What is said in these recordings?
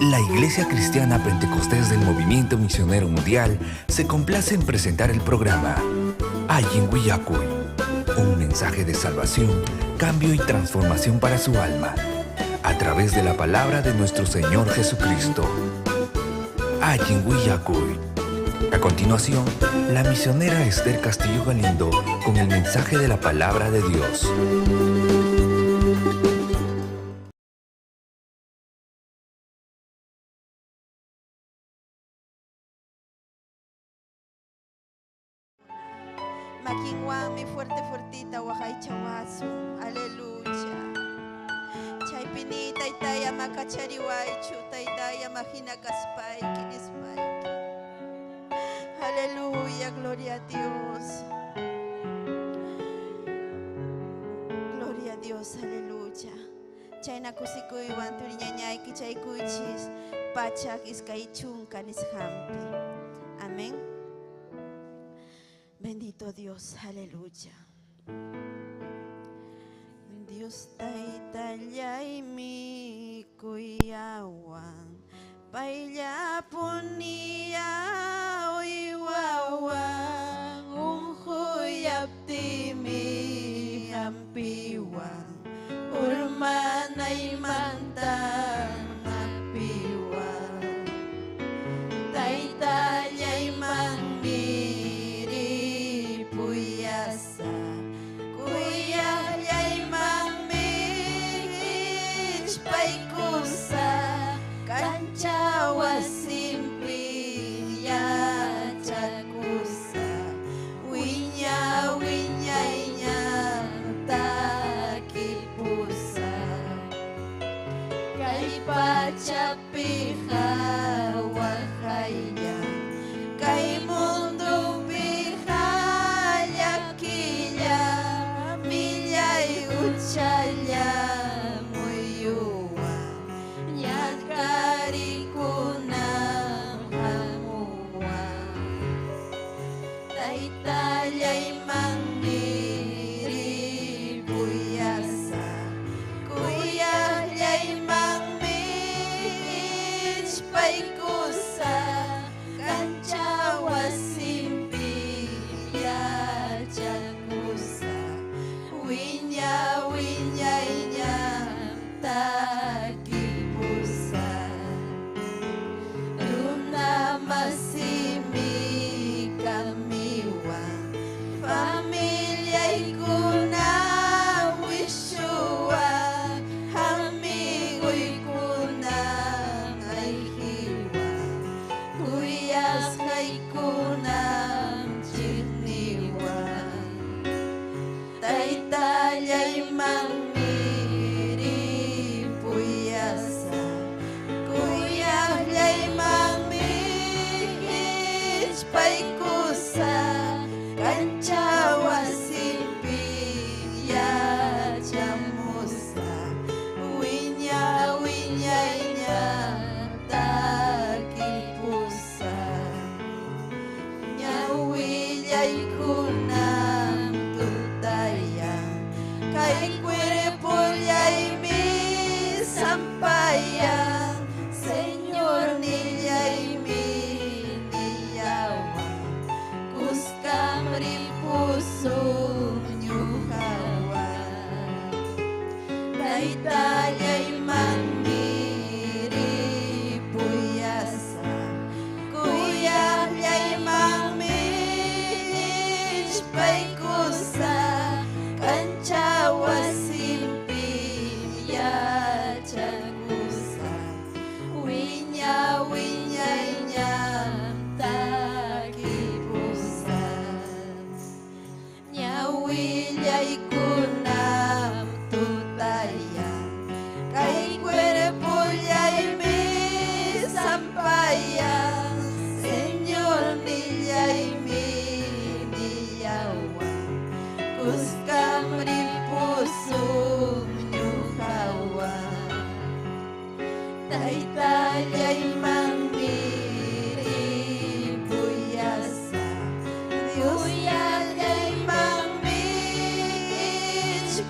La Iglesia Cristiana Pentecostés del Movimiento Misionero Mundial se complace en presentar el programa Ayin Willacuy, un mensaje de salvación, cambio y transformación para su alma, a través de la palabra de nuestro Señor Jesucristo. Ayin Willacuy. A continuación, la misionera Esther Castillo Galindo con el mensaje de la palabra de Dios. Makinwan mi fuertita wajay chawasu, aleluya. Chay pinita itaya makachariwaichu, taitaya majina kaspay, kinispay. Aleluya, gloria a Dios. Gloria a Dios, aleluya. Chayna kusikuiwan turiñañayki chay kuychis, pachak iskaychun kanishampi. Amén. Bendito Dios, aleluya. Dios taitallay mi kuyawan, pailla punia uiwawan, unjuyapti mi ampiwan, urmanay mantan apiwan, taitallay man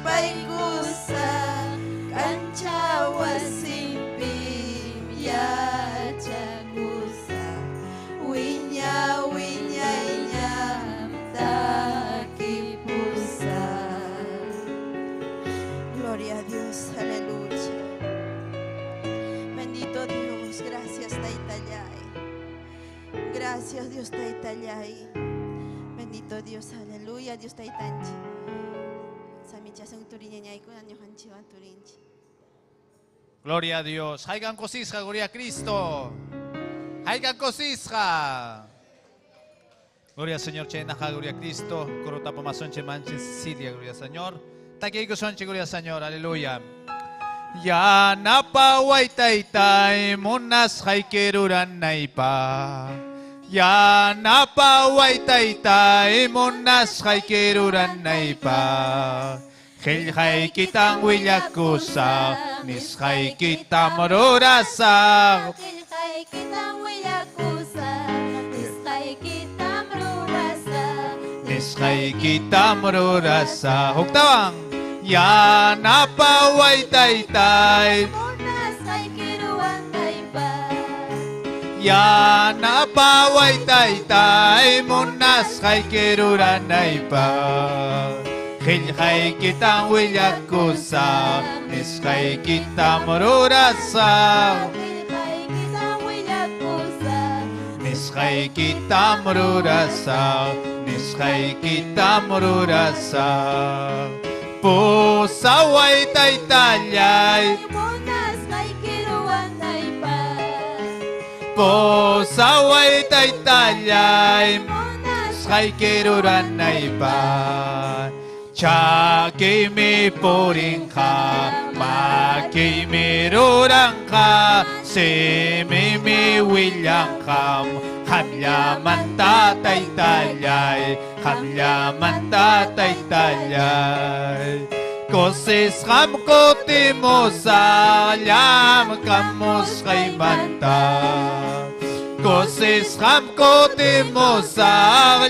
Pai kusa kan Dios, aleluya, Dios taitanchi. Samichasung turiña con año hanchiwa turinchi. Gloria a Dios. Haigan cosisja, gloria a Cristo. Haigan cosisja. Gloria al Señor, Chenaja, gloria a Cristo. Corota Pamasonche Manche, Sicilia, gloria al Señor. Taqueico Sonche, gloria al Señor, aleluya. Ya napa waitaitai, munas haikeruran naipa. Ya napa waitaitai, munas haikeruran naipa. Hel haikitang willakusa, nis haikitam rurasa. Hel haikitang willakusa, nis haikitam rurasa. Nis haikitam rurasa. Octavang. Ya napa waitaitai. Munas haikiruan taipa. Ya napa waitaitai. Munas haikiruran naipa. Hil haikitang willakusa, nis haikitam rurasa. Hel haikitang willakusa, Nis haikitam rurasa, nis haikitam rurasa. Pusa waitaitayay, munas haikiruan taipa. pusa waitaitayay, Munas haikiruran naipa. Chakimi purinka, makimi ruranka, simimi willankam, hamyaman tataytayay, hamyaman tataytayay. Kosis ham kotimosa, lam kamus kay manta. Kosis ham kotimosa,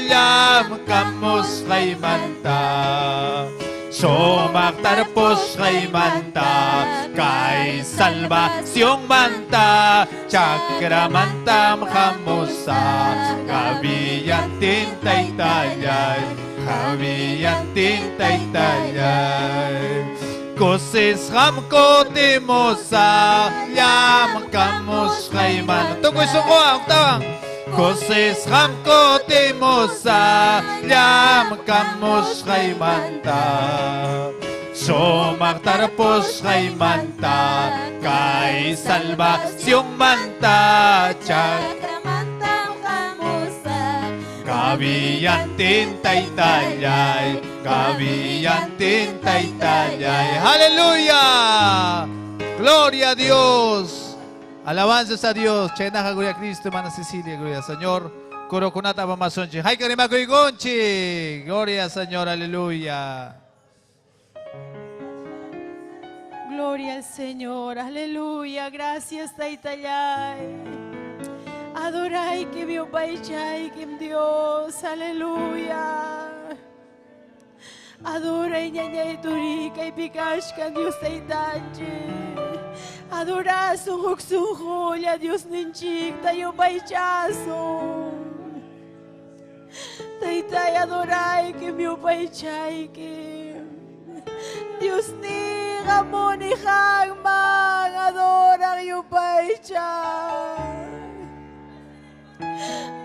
lam kamus kay manta. Sumaktarpos kay manta, kay salvasyong manta, chakramantam kamusa, kabiyantin taytayay, kabiyantin taytayay. Kosis ham kotimosa, lam kamus kay manta. Tukoy suko ang tawang. Kosis ham kotimosa, lam kamus kay manta. Sumaktarpos kay manta, kay salvasyong manta, sakramantang kamusa. kabiyantin taytayay, kabiyantin taytayay. Hallelujah! Gloria a Dios. Alabanzas a Dios. Chenaja, gloria a Cristo, hermana Cecilia, gloria al Señor. Coro kunata pamasonche. Hay que gloria al Señor, aleluya. Gloria al Señor, aleluya, gracias Taitayay. Adorai que vio Paichay, que Dios, aleluya. Adora y ñañay turica y picashka Dios Taitanchi. Adora su juxujoya Dios ninchik tayo Paichazo. Taitay adorai que vio Paichay, que Dios ni gamon ni hagman adora yu Paichay.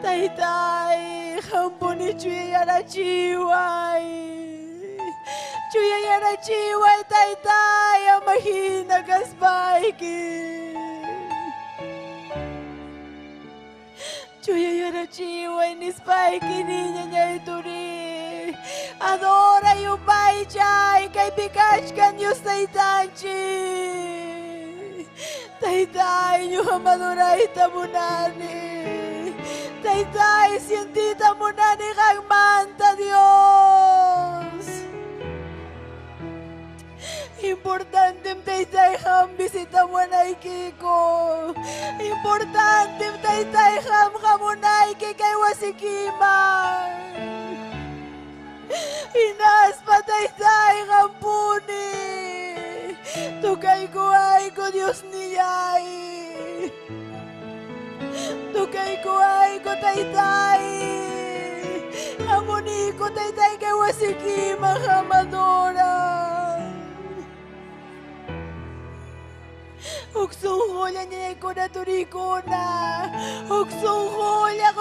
Taitay hamponi chuya la chiway. Chuya yara chiway taitay amahina gaspaiki. Chuya yara chiway ni spaiki niña ñaituri. Adora yu Paichay kay pikachkan yu taitanchi. Taitay nyo hamadoray tamunani. Taitay sientita munani kang manta Dios. Importante Taitay ham bisita munay kiko. Importante Taitay ham hamunay kay wasikiman. Inas pa Taitay hampuni. Tukay ko ay ko Dios niyay. Tukay ko ay ko Taitay. Hamuni ko Taitay kay wasikima hamadora. Uksungholya niya ko na turiko na. Uksungholya.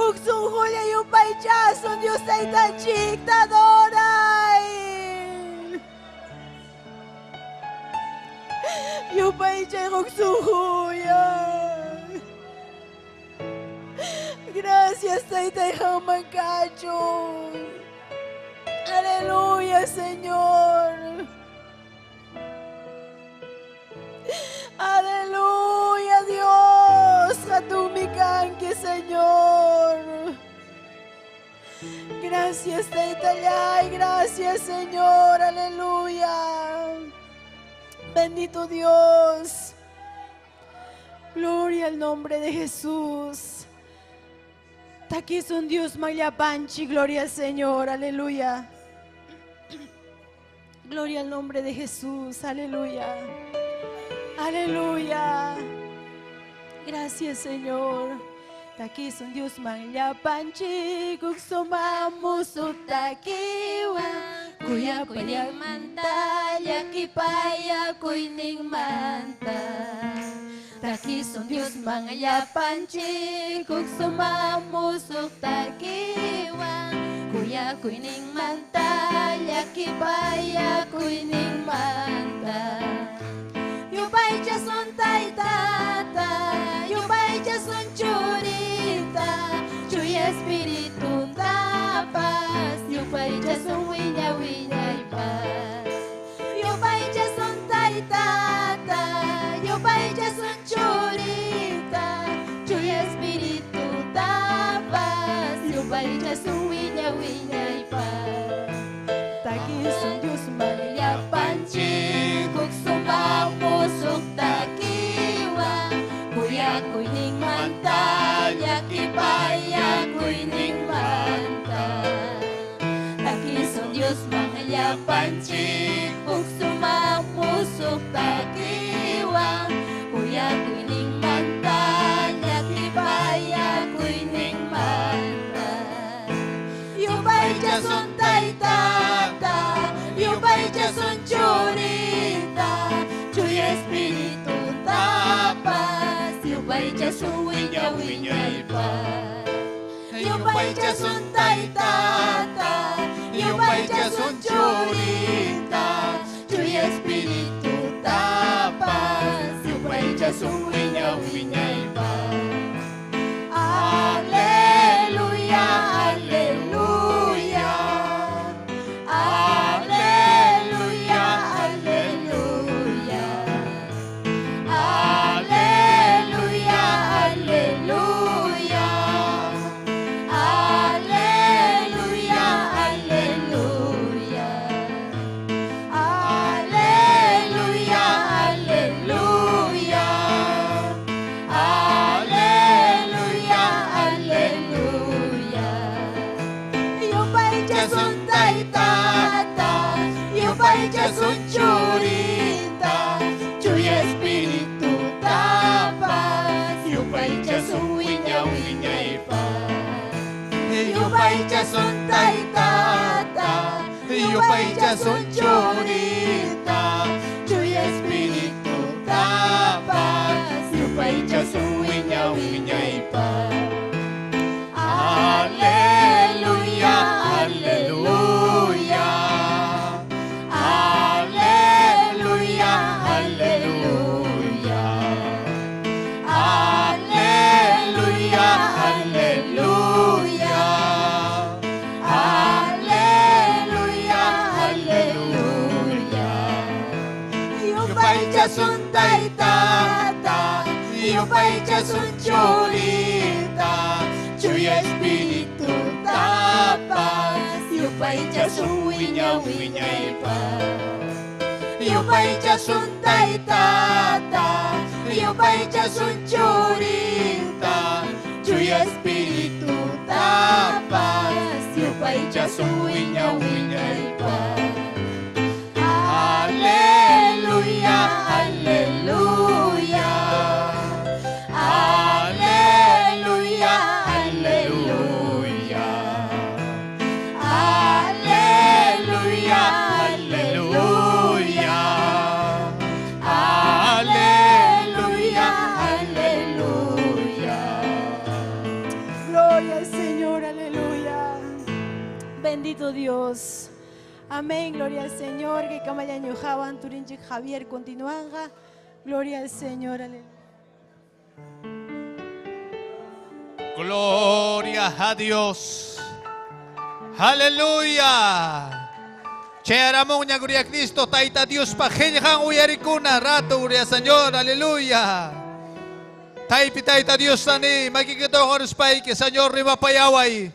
huksong hulya yung paichason Diyos ay tanchik tadoray. Yung paichay huksong hulya. Gracias Taytay Hamagkachon. Aleluya Señor. Aleluya Dios, katumikan ki Señor. Gracias Taytay, gracias Señor, aleluya. Bendito Dios. Gloria al nombre de Jesús. Aquí es un Dios Mayapanchi, gloria al Señor, aleluya. Gloria al nombre de Jesús, aleluya. Aleluya. Gracias, Señor. Aquí es un Dios Mayapanchi, Kuxomamusu takiwa. Kuya kuya mantaya, kipaya kuining manta. Taki son Dios Mayapanchi, Kuxomamusu takiwa. Kuya kuining mantaya, kipaya kuining manta. Yupay cha son taitata, yupay cha son churita, chuy espíritu da paz, yupay cha son wiña wiña y paz. Yupay cha son taitata, yupay cha son churita, chuy espíritu da paz, yupay cha son wiña wiña y paz. Taki son Dios Mayapanchi, Kuxomamusuk takiwa. Kuya kuining manta, yakipaya kuining manta. Taki son Dios Mayapanchi, Kuxomamusuk takiwa. Kuya kuining manta, yakipaya kuining manta. Yupay cha son taitata, yupay cha son churita, chuy espíritu da paz, yupay cha son wiña wiña y paz. Yupay cha son taitata, yupay cha son churita, chuy espíritu da paz, yupay cha son wiña wiña y paz. Aleluya, aleluya. Aleluya, aleluya. Aleluya, aleluya. Aleluya, aleluya. Aleluya, aleluya. Aleluya, aleluya. Yupay cha son taitata, yupay cha son churita, chuy espíritu da paz, yupay cha son wiña wiña y paz. Yupay cha son taitata, yupay cha son churita, chuy espíritu da paz, yupay cha son wiña wiña y paz. Aleluya, aleluya. Aleluya, aleluya. Aleluya, aleluya. Aleluya, aleluya. Yupay cha son taitata, yupay cha son churita, chuy espíritu da paz, yupay cha son wiña wiña y paz. Yupay cha son taitata, yupay cha son churita, chuy espíritu da paz, yupay cha son wiña wiña y paz. Aleluya, aleluya. Aleluya, aleluya. Aleluya, aleluya. Aleluya, aleluya. Gloria al Señor. bendito Dios. Amén, gloria al Señor. Que Kamayan Yohaban, Turinchik Javier, continuanga. Gloria al Señor, aleluya. Gloria a Dios. Aleluya. Cheramonya gloria a Cristo. Taita Dios pa helhan uyarikuna rato gloria al Señor. Aleluya. Taita Dios tani makikita ko rin que Señor riba payaway.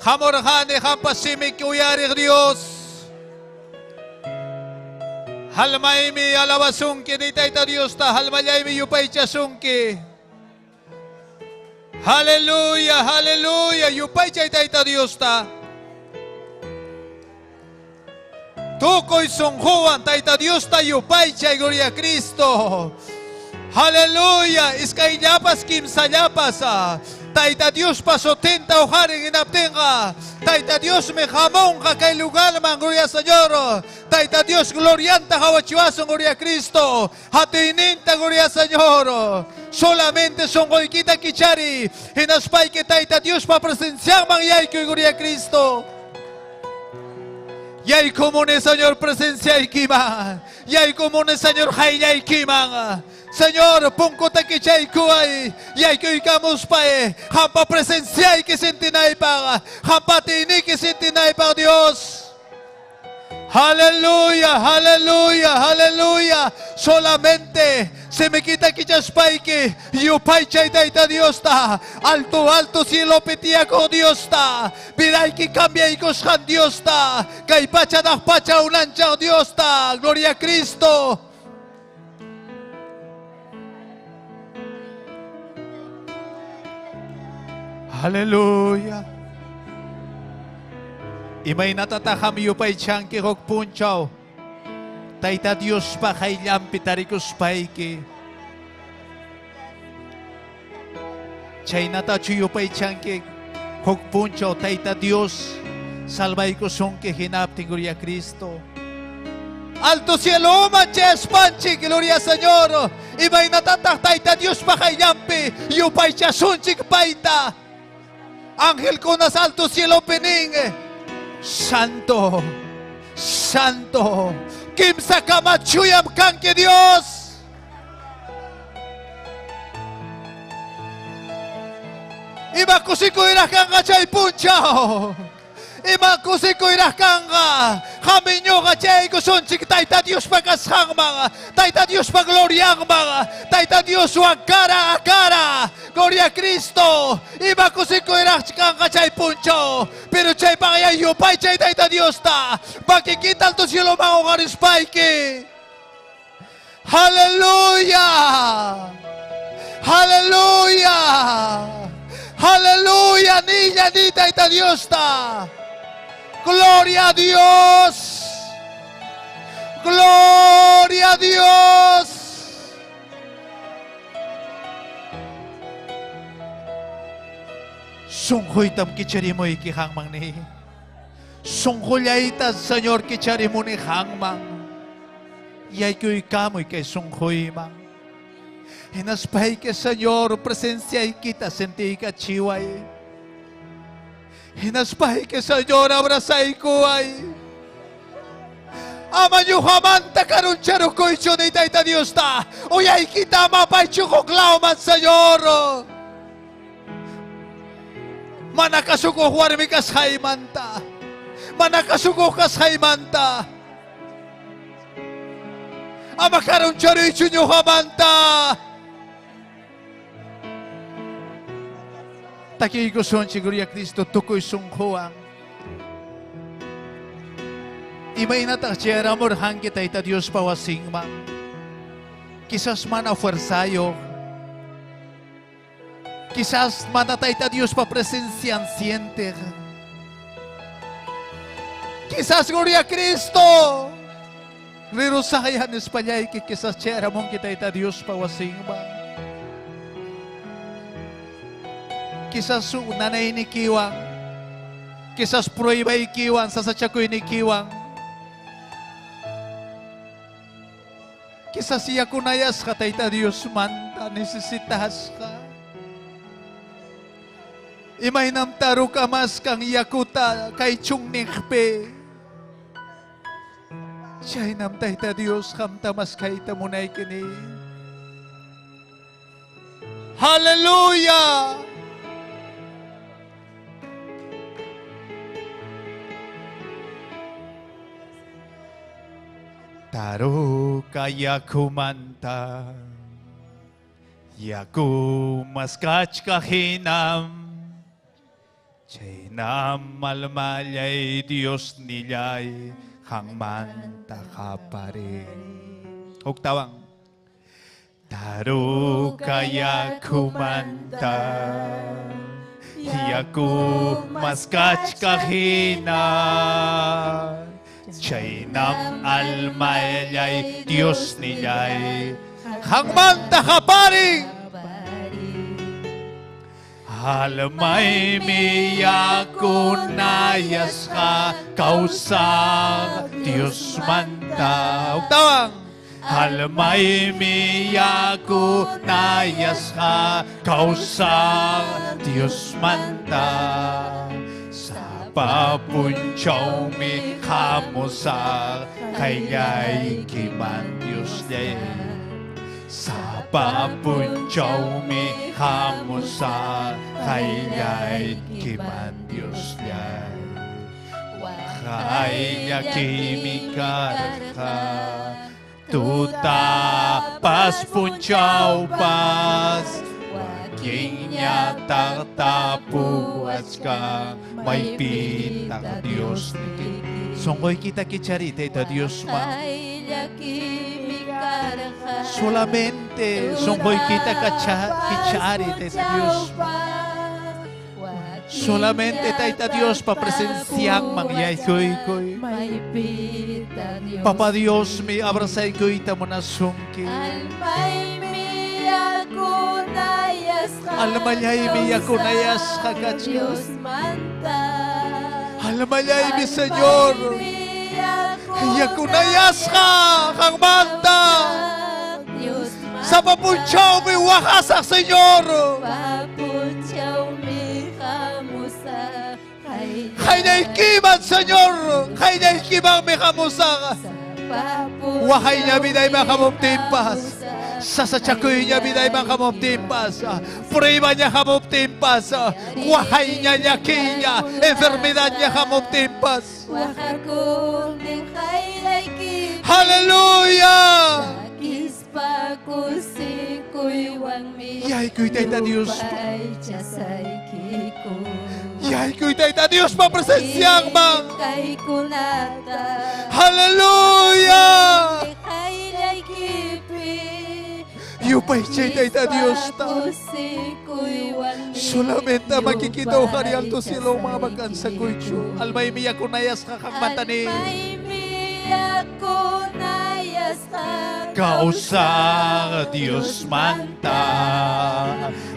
Hamorhane hampasimik uyari Dios. Halmaymi alawasunki ni Taita Dios ta halmaymi yupay chasunki. Haleluya, haleluya. Yupay chay Taita Dios ta. Tukoy sunghuan Taita Dios ta yupay chay gloria a Cristo. Haleluya. Iskay llapas kimsa llapas. Taita Dios pasotenta ojaring inaptenga. Taita Dios me jamón ka kay lugar man gloria Señor. Taita Dios glorianta hawachiwason gloria a Cristo. Hatininta gloria Señor. Solamente son goikita kichari. Hinaspay que Taita Dios pa presenciar man yay que gloria a Cristo. Yay comune Señor presencia y kiman. Yay comune Señor haylay kiman. Señor, pongo takichay kuay, yay que oigamos pae, hampa presencia y que sentinay para, hampa tini que sentinay para Dios. Aleluya, aleluya, aleluya. Solamente se me quita kichaspay que yo pay chay Taita Dios ta, alto, alto cielo petia con Dios ta, viray que cambia y cosjan Dios ta, kay pacha da pacha unancha Dios ta, gloria a Cristo. Hallelujah. Imay natataham yupay tiyang kihok punchaw. Taita Dios pa kailang pitarikos paiki. Chay natachu yupay tiyang kihok punchaw. Taita Dios salvay ko song kihinap ti gloria Cristo. Alto cielo, manches, panchi, gloria Señor. Imay natatah Taita Dios pa kailang yupay tiyasunchik paita. Ángel con las altos cielo pening. Santo, santo. Kim sakamachuyam kanke Dios. Ima kusiko irakanga chay punchao. Ima kusiko irakanga. Haminyo ka chay kusunchik Taita Dios pagkashangmang. Taita Dios pagloriangmang. Taita Dios wang cara a cara. Gloria a Cristo. Iba kusiko irakanga chay puncho. Pero chay pangayayo pay chay Taita Dios ta. Makikita alto cielo mga karispaiki. Hallelujah. Hallelujah. Hallelujah. Niña ni Taita Dios ta. Gloria a Dios. Gloria a Dios. Sunghoy tam kichari mo ikihang mang ni. Sunghoy ita Señor kichari mo ni hang mang. Yay ko ikamoy kay sunghoy mang. Hinaspay ke Señor presencia kita senti ka chiway. Hinaspay ke Señor abrazay ko ay. Ama nyo hamanta karun charo ko icho ni Taita Dios ta. Uyay kita mapay chukoklaw man Señor. Manakasuko huwarmi kas haimanta. Manakasuko kas haimanta. Ama karun charo icho nyo hamanta. Taki ko son gloria Cristo tukoy sunghuang. Imay na takchera morhan kita ita Dios pawasing mang. Quizás man a fuerzayo. Quizás man a taita Dios pa presencian siente. Quizás gloria Cristo. Rirosayan espallay que quizás chera mong kita ita Dios pawasing mang. Quizás nanay ni kiwang, quizás prueba ikiwang, sasachakoy ni kiwang. Quizás iya kunayas ka Taita Dios man, necesitas ka. Imay namtaro kamas kang yakuta kay chung nikpe. Siya'y namtay ta Diyos kamtamas kay tamunay kini. Hallelujah! Taro kaya kumanta, yaku maskach kahinam, chay nam malmalyay Diyos nilay, hang manta ka pa rin. Huktawang. Taro kaya kumanta, yaku maskach kahina, chay nam almayay Diyos nilay, hang manta ka pa rin. Almay miyaku nayas ka kausang Diyos manta. Huktawang. Almay miyaku nayas ka kausang Diyos manta. Sa papunchaw mi kamusa kaya'y kiman Diyos niya. Sa papunchaw mi kamusa kaya'y kiman Diyos niya. Kaya kimikaraha tuta pas punchaw pas waking niya taktapuas ka may pitang Diyos ni songkoy kita kicharita ito Diyos ma solamente songkoy kita kicharita ito Diyos solamente taita Diyos papresensyang mangyay koy Papa Dios mi abrasay ko ita mo na sungki almayay mi ako nayas kakachka almayay mi Senyor ako nayas ka kang manta sa papunchaw mi wakasak Senyor kaya ikiman, Senyor! Kaya ikiman may kamusa! Wakay niya biday makamumtimpas! Sasatsakoy niya biday makamumtimpas! Purima niya kamumtimpas! Wakay niya niya kinya! Enfermedad niya kamumtimpas! Hallelujah! Yay, ko'y tayo Diyos! Yay, ko'y tayo Diyos papresensyang bang! Hallelujah! Yupay siya'y tayo Diyos ta! Solamente makikita o kanyang to sila mga magkansa ko'y Diyo. Almay miya ko nayas kakang matani. Kausa Diyos manta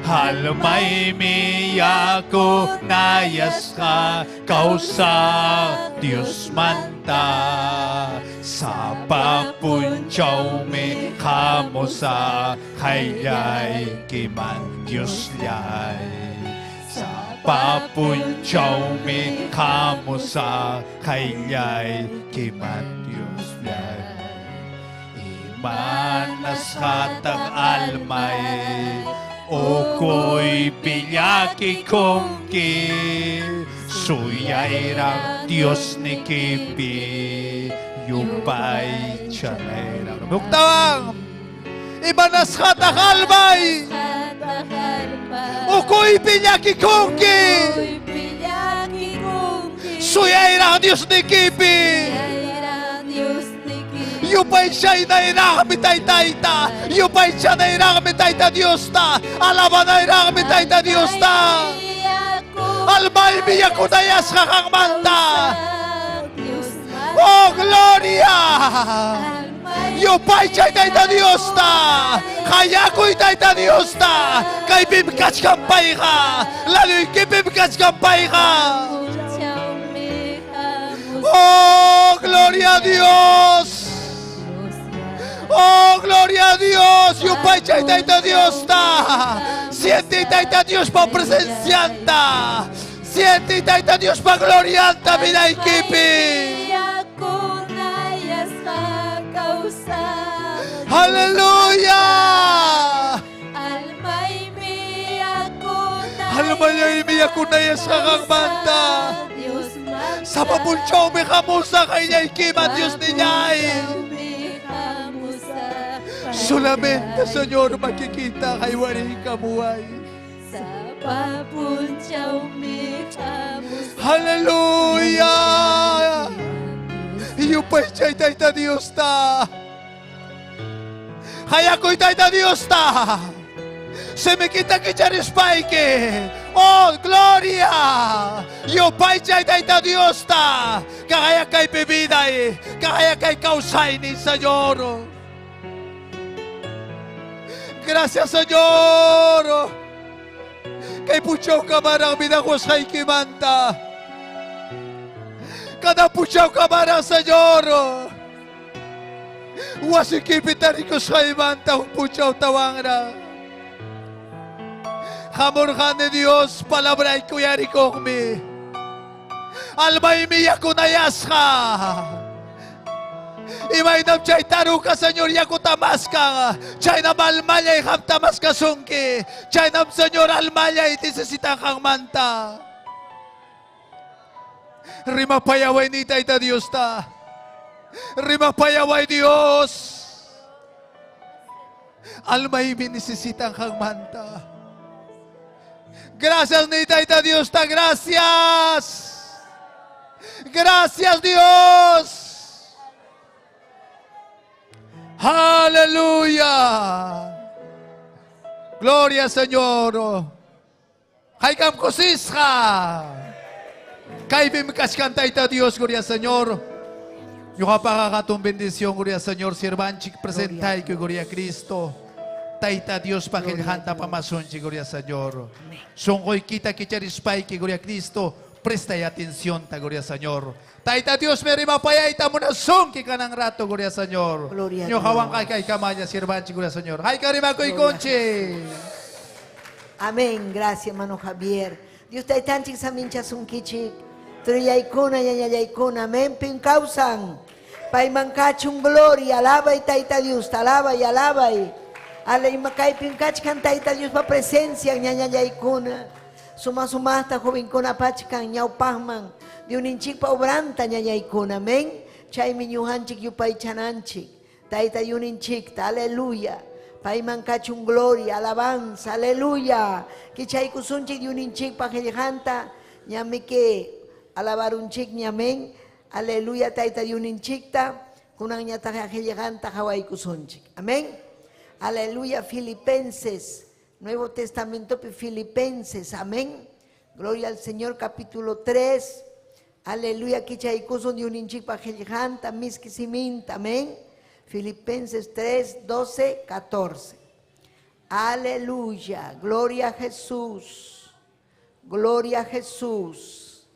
halmay miyako nayas ka kausa Diyos manta sa papunchaw mi kamusa kaya'y kiman Diyos liyay sa papunchaw mi kamusa kaya'y kiman Diyos liyay manas hatang almay o ko'y pilyaki kongki suyairang Diyos ni kipi yupay tiyanairang muktawang imanas hatang almay o ko'y pilyaki kongki suyairang Diyos ni kipi Yupay siya'y nairakamitaita. Yupay siya nairakamitaita Diyos ta. Alaman nairakamitaita Diyos ta. Almay miya kunayas kakang manta. Oh, Gloria! Yupay siya'y taita Diyos ta. Kaya ko'y taita Diyos ta. Kay bimkats kampay ka. Lalo'y kay bimkats kampay ka. Oh, Gloria a Dios! Oh, gloria a Dios. Yupay chay taita Dios ta. Siente taita Dios pa presencianta. Siente taita Dios pa glorianta mina ikipi. Aleluya. Almay mi akuna yasakang manta. Sa mapulchaw mi kamusa kaya ikima Dios ninyay. Solamente, Señor, makikita kay wari kamuhay. Hallelujah! Iyo pa'y chay taita Diyos ta. Kaya ko'y taita Diyos ta. Se me kita kicharis paike. Oh, gloria! Iyo pa'y chay taita Diyos ta. Kaya kay bebiday. Kaya kay kausay ni Señor. Gracias, Señor. Kay puchaw ka marang binakos kay kimanta. Kada puchaw ka marang, Señor. Wasikipitari ko sa imanta kung puchaw tawang na. Kamurhan ni Dios, palabray ko yari kong Almay miya ko nayas ka. Imay nam chay taru ka, Señor, yaku tamas ka. Chay nam almaya ikam tamas ka sungki. Chay nam, Señor, almaya itisisitan kang manta. Rima payaway ni taita Dios ta. Rima payaway Dios. Almay binisisitan kang manta. Gracias ni taita Dios ta. Gracias. Gracias, Dios. Aleluya. Gloria, Señor. Kay kam kusisha. Kay bimikaskan taita Dios, gloria, Señor. Yung kapakakatong bendisyon, gloria, Señor. Sirvanchik presentay ko, gloria, Cristo. Taita Dios, pakilhanta pamasunchi, gloria, Señor. Sungkoy kita kicharispay ki, gloria, Cristo. Prestay atención, ta, gloria, Señor. Taita Dios, may rimapayay ta mo na sungki ka ng rato, gloria, Señor. Gloria Nyo a kawang Dios. kay kamanya, sirvanchi, gloria, Señor. Hay ka rimakoy konchi. Amén. Gracias, hermano Javier. Dios está tan chik sa mincha sungkichik. Triyaykuna, yanyayaykuna. Amén. Pinkausan. Paimangkachung gloria. Alaba y taita Dios. Alaba y alaba y. Alay makay pinkachkan taita Dios pa presencia. Yanyayaykuna. Suma-sumasta joven ko na pachkan. Nyawpahman. Diuninchik pa obranta yanyayaykuna. Amén. Chay minyuhanchik yupay chananchik. Taita yuninchik. Aleluya. Paimangkachung gloria, alabanza, aleluya. Kichay kusunchik yuninchik pakilhanta, nyamike alabarunchik nyamen, aleluya taita yuninchikta, kunang nyata kakilhanta hawai kusunchik. Amén. Aleluya, Filipenses, Nuevo Testamento Filipenses, amén. Gloria al Señor, capítulo 3. Aleluya, kichay kusun yuninchik pakilhanta, miskisiminta, amén. Filipenses 3, 12, 14. Aleluya. Gloria a Jesús. Gloria a Jesús.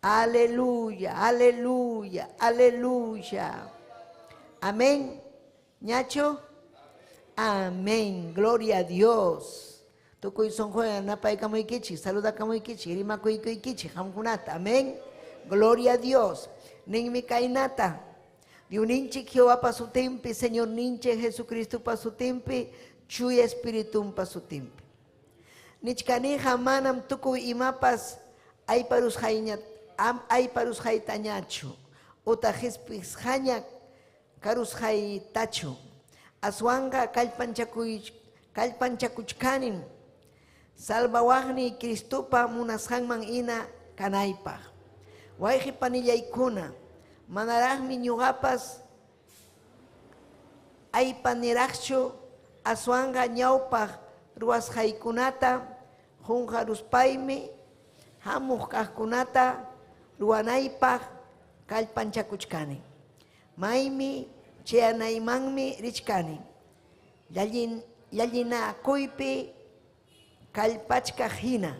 Aleluya. Aleluya. Aleluya. Amén. Ñacho. Amén. Gloria a Dios. Tukuy son juega na pay kamoy kichi. Saluda kamoy kichi. Rima koy kichi. Hamkunata. Amén. Gloria a Dios. Ning mi kainata. Diuninchik Jehová pa su tempi, Señor ninche Jesucristo pa su tempi, chuy espiritum pa su tempi. Nichkani hamanam tuku imapas ay parus hay tañacho, uta hispis hanyak karus hay tacho. Aswanga kalpanchakuchkanin, salvawagni Cristupa munashangman ina kanaypa. Wayhi panillaykuna. Manarahmi ñuqapas ay paniraqchu aswanga ñawpaq ruwasqaykunata qunqaruspaymi hamuq kaqkunata ruwanaypaq kallpanchakuchkani. Maymi chayanaymanmi richkani. Llallinakuypi kallpachkaq hina.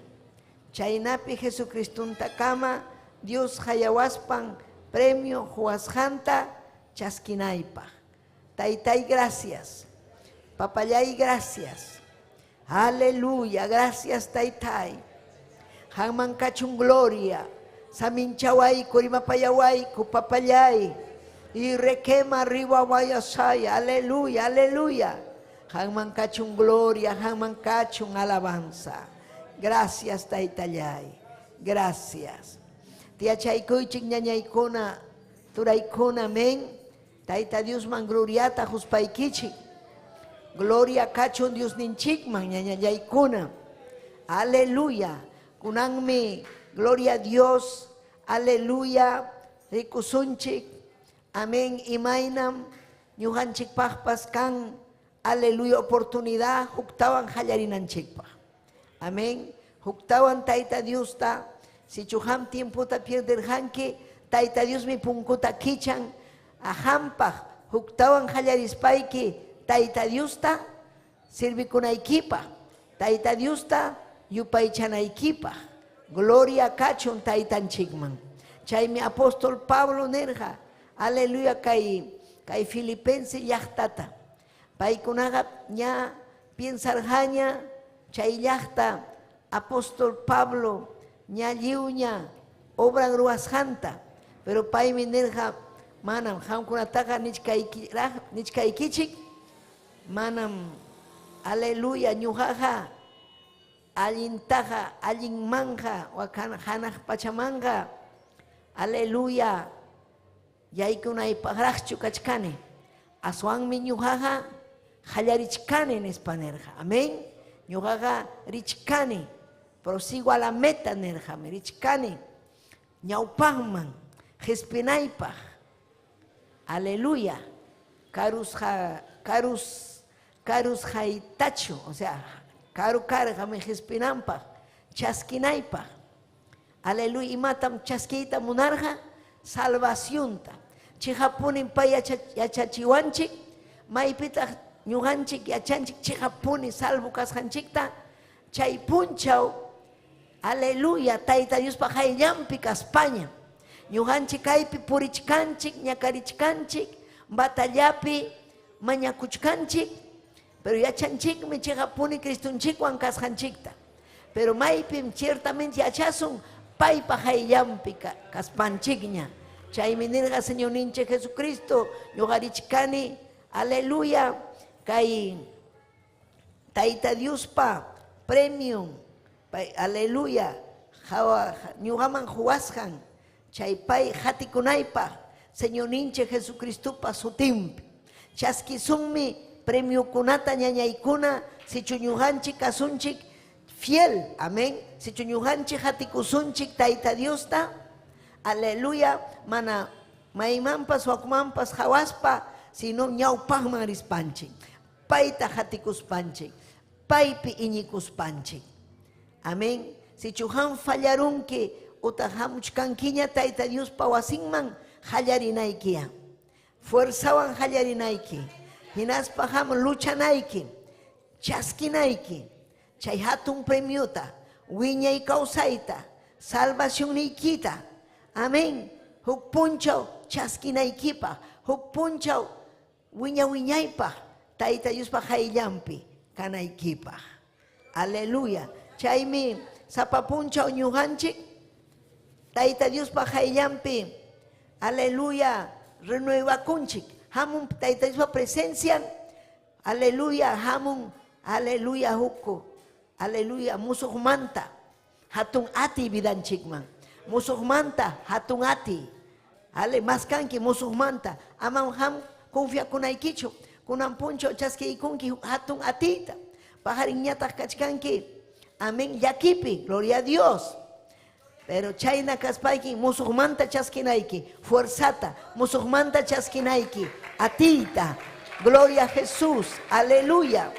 Chaynapi Jesucristunta kama Dios hayawaspan premio huasjanta chaskinaypaq. Taitay, gracias. Papayay, gracias. Aleluya, gracias Taitay. Hangman kachung gloria. Saminchaway, kurimapayaway, kupapayay. Y requema arriba wayasaya. Aleluya, aleluya. Hangman kachung gloria, hangman kachung alabanza. Gracias Taitayay. Gracias. Tiachaykuichik ñañaykuna, turaykuna, amén. Taita Dios man gloriata huspaykichik. Gloria kachun Dios ninchikman ñañayaykuna. Aleluya. Kunanmi, gloria a Dios. Aleluya. Rikusunchik. Amén. Imaynam. Ñuhanchik pajpas kan. Aleluya. Oportunidad. Huktawan hallarinanchikpa. Amén. Huktawan Taita Dios ta. Si chuham tiempo ta pierderhanki. Taita Dios mi punkuta kichan. Ahampaj. Huktawan hallarispayki. Taita Dios ta. Sirvikunaykipa. Taita Dios ta. Yupaychanaykipa. Gloria kachun taitanchikman. Chaymi apóstol Pablo nerja. Aleluya kay Filipense llaqtata. Paykunaqa ña piensarjaña chay llaqta apóstol Pablo ña lliwña obran ruwasqanta. Pero paymi nerja manam hamkunataqa nichkaykichik manam aleluya ñuqaqa allintaqa allinmanja wakan hanaq pachamanga aleluya yaykunaypaqraqchu kachkani aswanmi ñuqaqa hallarichkani nispa nerja. Amén. Ñuqaqa richkani prosigo a la meta nerjami richkani ñawpaqman qhispinaypaq aleluya karus haytachu, o sea karu karqami qhispinanpaq chaskinaypaq aleluya. Imatam chaskiyta munarqa salvacionta chiqapunin pay yachachiwanchik maypitaq ñuqanchik yachanchik chiqapuni salvo kasqanchikta chay punchaw aleluya Tayta Diospaq hayllanpi kaspaña ñuqanchik kaypi purichkanchik ñakarichkanchik batallapi mañakuchkanchik pero yachanchikmi chiqapuni Cristunchikwan kasqanchikta pero maypim ciertamente yachasun paypaq hayllanpi kaspanchikña. Chaymi nirqa Señor ninche Jesucristo ñuqarichkani aleluya kay Tayta Diospa premium aleluya ñuqaman huwasqan chay pay hatikunaypaq Señor ninche Jesucristupa sutimpi chaskisunmi premiukunata ñañaykuna sichu ñuqanchik kasunchik fiel. Amén. Sichu ñuqanchik hatikusunchik Tayta Diosta aleluya mana maymanpas wakmanpas hawaspa sino ñawpaqman rispanchik payta hatikuspanchik paypi iñikuspanchik. Amén. Si chuhan fallarunki utaq hamuchkankiña Tayta Diospa wasinman hallarinaykiya fuerzawan hallarinayki hinaspa ham luchanayki chaskinayki chay hatun premiuta wiñay kawsayta salvación niykita. Amén. Huk punchaw chaskinaykipa huk punchaw wiñaypaq Tayta Diospa hayllanpi kanaykipaq. Aleluya. Chaymi sapapunchaw ñuqanchik Tayta Diospa hayllanpi aleluya renuevakunchik hamun Tayta Diospa presencia aleluya hamun aleluya hukku aleluya musuqmanta hatun ati vidanchikman musuqmanta hatun ati ale maskanki musuqmanta aman ham confiakunaykichu kunan punchaw chaskiykunki hatun atita pajarinñataq kachkanki. Amén. Yakipi, gloria a Dios. Pero chayna kaspayki musuqmanta chaskinayki fuerzata musuqmanta chaskinayki atita. Gloria a Jesús. Aleluya.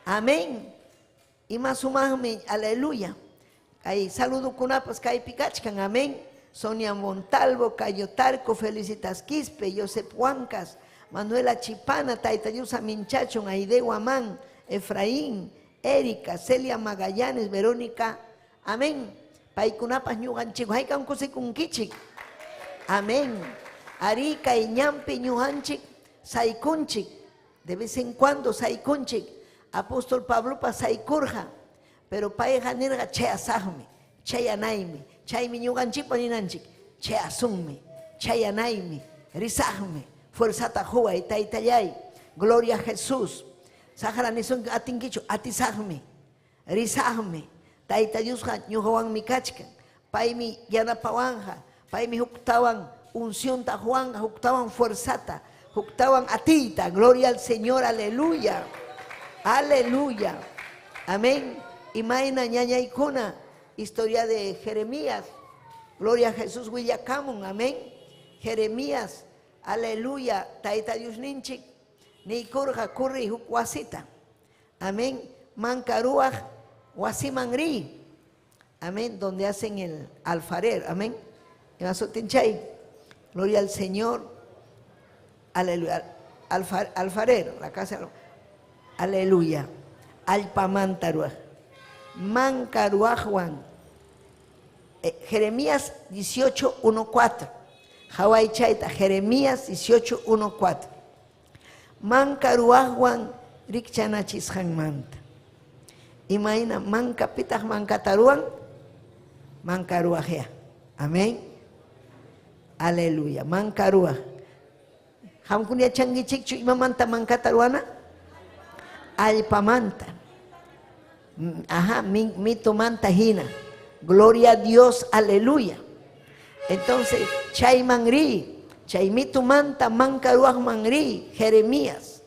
Amén. Y más sumame, aleluya. Hay saludo kunapas kay pikachkan. Amén. Sonia Montalvo, Cayo Tarco, Felicitas Quispe, Josep Huancas, Manuela Chipana, Tayta Dios Minchachon, Aide Guamán, Efraín, Erika, Celia Magallanes, Verónica. Amén. Paikunapas ñuqanchik haykan kusikunkichik. Amén. Arica y ñampi ñuqanchik Saikunchik, de vez en cuando Saikunchik, apóstol Pablo pa Saikurja, pero paeja nirga che asahme, che anaime, chay miñuganchik paninanchik, che asumme, che anaime, risahme, fuerzata joa y taitayay, gloria a Jesús. Sahara nison atinkichu, atisahme, risahme, taita Dios ñuhawan mikachkan, paimi yanapawanja, paimi huktawan unción ta Juan, huktawan fuerzata, huktawan atita, gloria al Señor, aleluya, aleluya, amén. Imaina ñañaykuna, historia de Jeremías, gloria a Jesús, Willacamun, amén. Jeremías, aleluya, taita Dios ninchik, ni kurja kurri hukwasita, amén. Mancaruaj, wasimangri, amén, donde hacen el alfarero, amén. Gloria al Señor, aleluya, alfarero, la casa, aleluya, alpamantaruaj, mancaruajuan, Jeremías 18:1-4, Hawai Chaita, Jeremías 18:1-4, mancaruajuan rikchanachisjan manta, imaina mancapitaj mancataruan, mancaruajea, amén. Aleluya, mancarua. Hamkunia changichik chu imamanta mancataruana. Alpamanta. Ajá, mito manta hina. Gloria a Dios, aleluya. Entonces, chay mangri, chay mito manta mancaruaj mangri, Jeremías.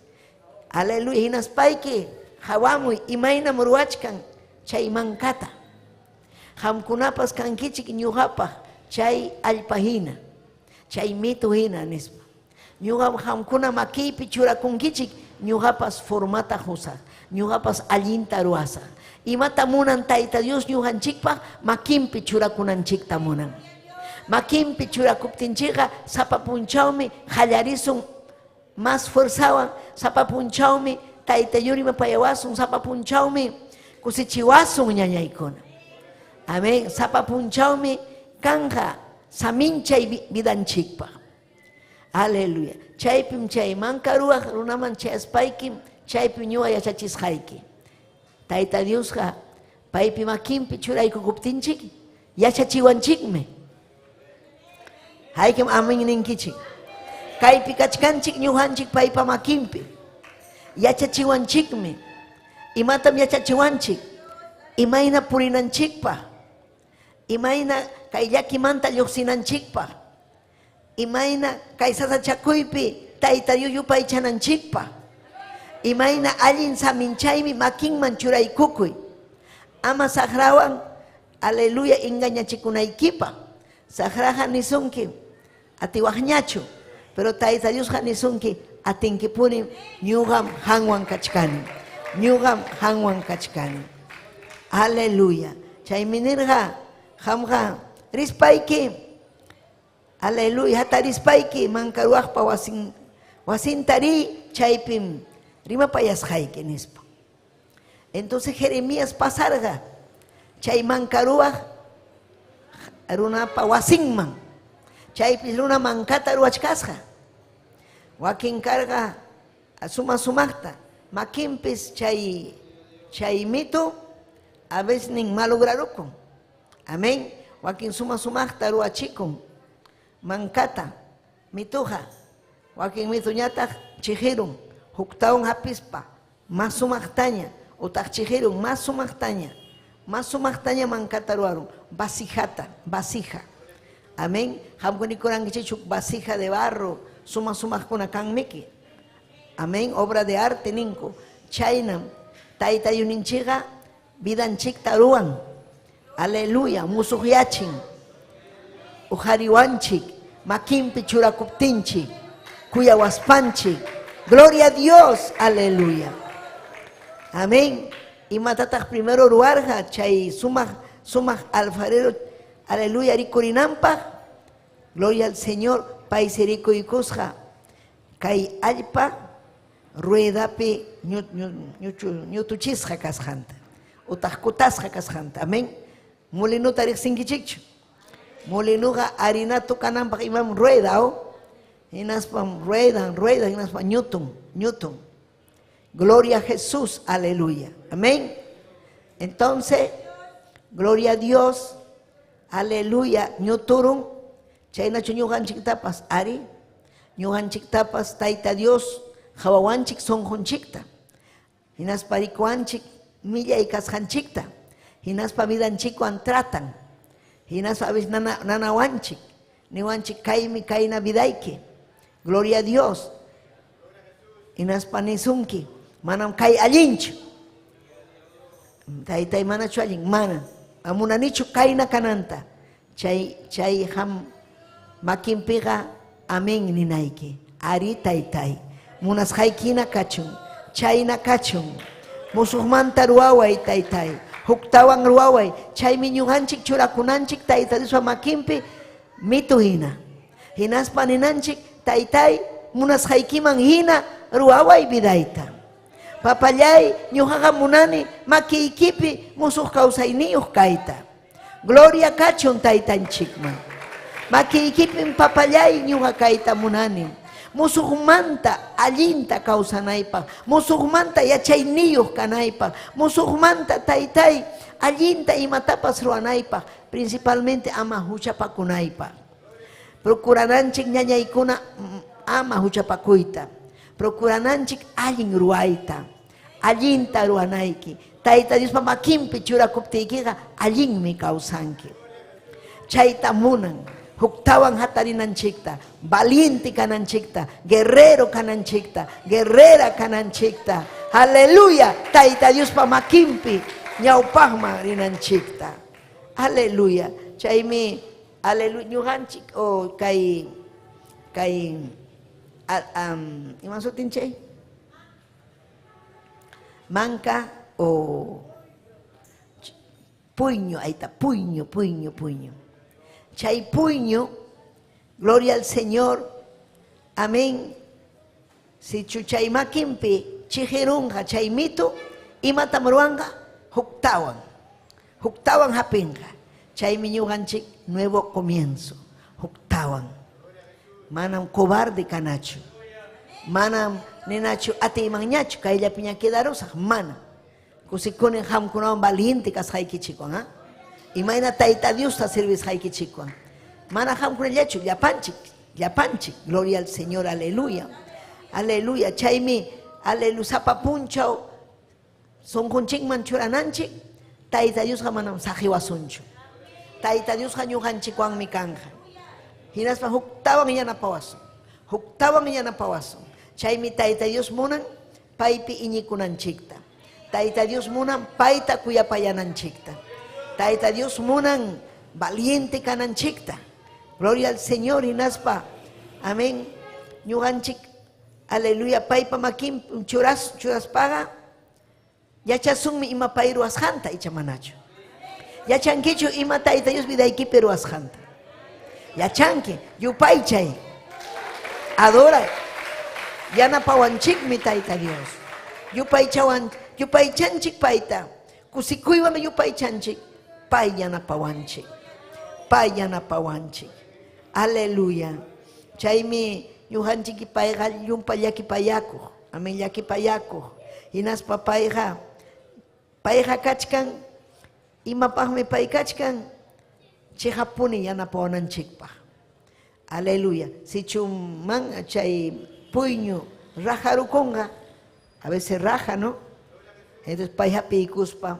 Aleluya, hinas paiki, hawamui, imaina muruachkan, chay mancata. Hamkunapas kankichik ñuhapa, chay alpahina. Chay mito hina nispa. Ñuga hamkuna makipi churakunkichik, ñugapas formata josa, ñugapas allinta ruasa. Imata munan taita Dios ñuganchikpa, makimpi churakunanchik tamunan. Makimpi churakuptinchiga, sapapunchawmi, hallarisun, más fuerzawan, sapapunchawmi, taita yurima payawasun, sapapunchawmi, kusichiwasun ñañaykuna. Amén, sapapunchawmi, kanja, saminchay vidanchikpa. Aleluya. Chaypim chay mankaruaj runaman chayaspaykim, chaypim ñuqa yachachisqayki. Tayta Diosqa paypi makinpi churaykukuptinchik, yachachiwanchikmi. Haykim amin ninkichik. Kaypi kachkanchik ñuqanchik paypa makinpi. Yachachiwanchikmi. Imatam yachachiwanchik. Imayna purinanchikpa. Imayna kay llakimanta lluqsinanchikpa, imayna kay sasachakuypi tayta Dios yupaychananchikpa, imayna allin saminchaymi makinman churaykukuy, ama saqrawan, aleluya, engañachikunaykipa, saqraqa nisunki atiwaqñachu, pero tayta Diosqa nisunki atinkipuni ñuqam hanwan kachkani, ñuqam hanwan kachkani, aleluya. Chaymi nirqa hamqa rispayki, aleluya, hata rispayki mankaruajpa wasintari chaypim rimapayasqayki nispa. Entonces Jeremías pasarqa chay mankaruaj runapa wasinman, chaypis runa mankata ruachkasqa, wakin karqa sumaqta, makinpis chay mito a veces nin malograrukun. Amén. Wakin sumaqta ruachikun, mankata, mituja, wakin mituñataq chijirun, huktawan hapispa, más sumaqtaña, utaq chijirun, más sumaqtaña mankata ruarun, vasija. Amén. Hamkunikurankichik vasija de barro, sumaqkuna kanmiki. Amén. Obra de arte ninku. Chaynam, tayta yuninchiqa vidanchikta ruan. Aleluya, musuqyachin, ujariwanchik, makinpi churakuptinchik, kuyawaspanchik. Gloria a Dios, aleluya. Amén. Y matataq primero ruarja, chay sumaq alfarero, aleluya, rikurinampa. Gloria al Señor, paisirikuykusqa, kay allpa, ruedapi ñutuchisqa kasqanta, utaq kutasqa kasqanta. Amén. Molino tarik sinkichikchu. Molinuga harina tukanampak imam rueda o. Hinaspam ruedan, hinaspam Newton. Gloria a Jesús, aleluya. Amén. Entonces, gloria a Dios, aleluya. Newturun, chaynachu ñuqanchik tapas ari, ñuqanchik tapas Tayta Dios, hawawanchik sonjunchikta. Hinaspa rikuanchik millay kasqanchikta. Hinaspa vidanchikwan tratan. Hinaspa a veces nanawanchik, niwanchik kaymi kayna vidayki. Gloria a Dios. Hinaspa nisunki, manam kay allinchu. Taytay manachu allin, mana. Amunanichu kayna kananta. Chay ham makinpiqa amen ninayki. Ari taytay. Munasqaykina kachun. Chayna kachun. Musuqmanta ruwaway taytay. Huktawan ruwaway. Chaymi ñuqanchik churakunanchik Tayta Diospa makinpi mitu hina. Hinaspa ninanchik taytay munasqaykiman hina ruwaway vidayta. Papallay ñuqaqa munani makiykipi musuq kawsayniyuq kayta. Gloria kachun taytanchikman. Makiykipin papallay ñuqa kayta munani. Musuqmanta allinta kawsanaypaq. Musuqmanta yachayniyuq kanaypaq. Musuqmanta taytay allinta imatapas ruwanaypaq. Principalmente ama huchapakunaypaq. Procurananchik ñañaykuna ama huchapakuyta. Procurananchik allin ruwayta. Allinta ruwanayki. Tayta Diospa makinpi churakuptiykiqa allinmi kawsanki. Chayta munan. Huktawan hatarinanchikta. Valiente kananchikta. Guerrero kananchikta. Guerrera kananchikta. Aleluya. Tayta Diospa makinpi ñawpaqman rinanchikta. Aleluya. Chaymi aleluya ñuqanchik o kay imasutin chay manka o puño, ahí está, puño. Chay puño, gloria al Señor, amén. Si chuchay makinpi chijerunga chay mito, imatamruanga huktawan hapinga. Chay miñuganchik nuevo comienzo, huktawan. Manam cobarde canacho. Manam nenacho ate imañacho, kaila piña quedarosa, mana. Kusikunen ham kunawan valiente kas haiki chikon, ha? Imaina Tayta Dios ta servis haiki chikon. Mana ham kunallacho, yapanchik, gloria al Señor, aleluya. Aleluya, chaymi, aleluya, sapapunchao, son kunchik manchurananchik, Tayta Dios manam sajiwasuncho. Tayta Dios hanyuhanchikwan mi kanja. Hinaspa huktawan yanapawason. Chaymi Tayta Dios munan paypi iñikunanchikta. Tayta Dios munan payta kuyapayananchikta. Tayta Dios munan valiente kananchikta. Gloria al Señor hinaspa. Amén. Ñuganchik, aleluya, paypa makin churaspaga. Yachasunmi ima payru ashanta ichamanacho. Yachankichu ima Tayta Dios vidaykipi ruashanta. Yachanki, yupay chay. Adora. Yanapawanchikmi Tayta Dios. Yupay chanchik payta. Kusikuywan yupay chanchik. Pay yanapawanchik. Aleluya. Chaymi ñuqanchik payqa llumpa llakipayakuq. Amen, llakipayakuq. Hinaspa payqa kachkan. Imapaqmi pay kachkan. Chihapuni yanapawananchikpaq. Aleluya. Si chuman chay puño rajarukunga, a veces raja, ¿no? Entonces payhapi ikuspa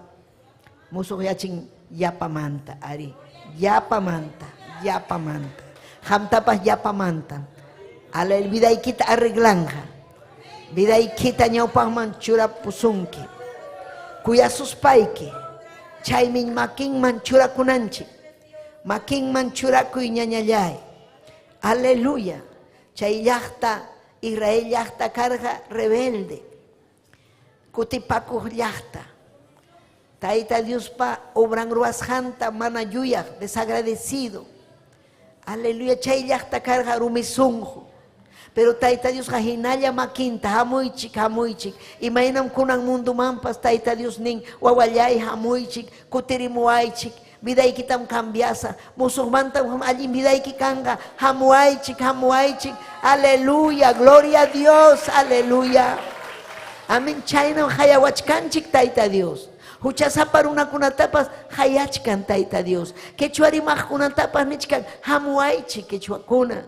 musuq yachin yapamanta, ari. Yapamanta. Hamtapas yapamanta. Alel vidaykita arreglanja. Vidaykita ñawpaqman churapusunki. Kuyasuspayki. Chaymin makinman churakunanchik. Makinman churakuy ñañallay. Aleluya. Chay llaqta, Israel llaqta karqa rebelde. Kutipakuq llaqta. Tayta Diospa obran ruashanta mana yuyaq, desagradecido. Aleluya. Chay llaqta karqa rumisunju. Pero Tayta Dios hinalla makinta, hamuychik. Imaynam kunan mundo mampas Tayta Dios nin wawallay hamuychik, kutirimuaychik. vidaykitam cambiasa, musuqmantam allin vidayki kanga, hamuaychik, aleluya, gloria a Dios, aleluya. Amén, chaynam hayawachkanchik Tayta Dios. Huchasapa runakunatapas hayachkan Tayta Dios. Quechua rimaqkunatapas nichkan hamuaychik quechuakuna.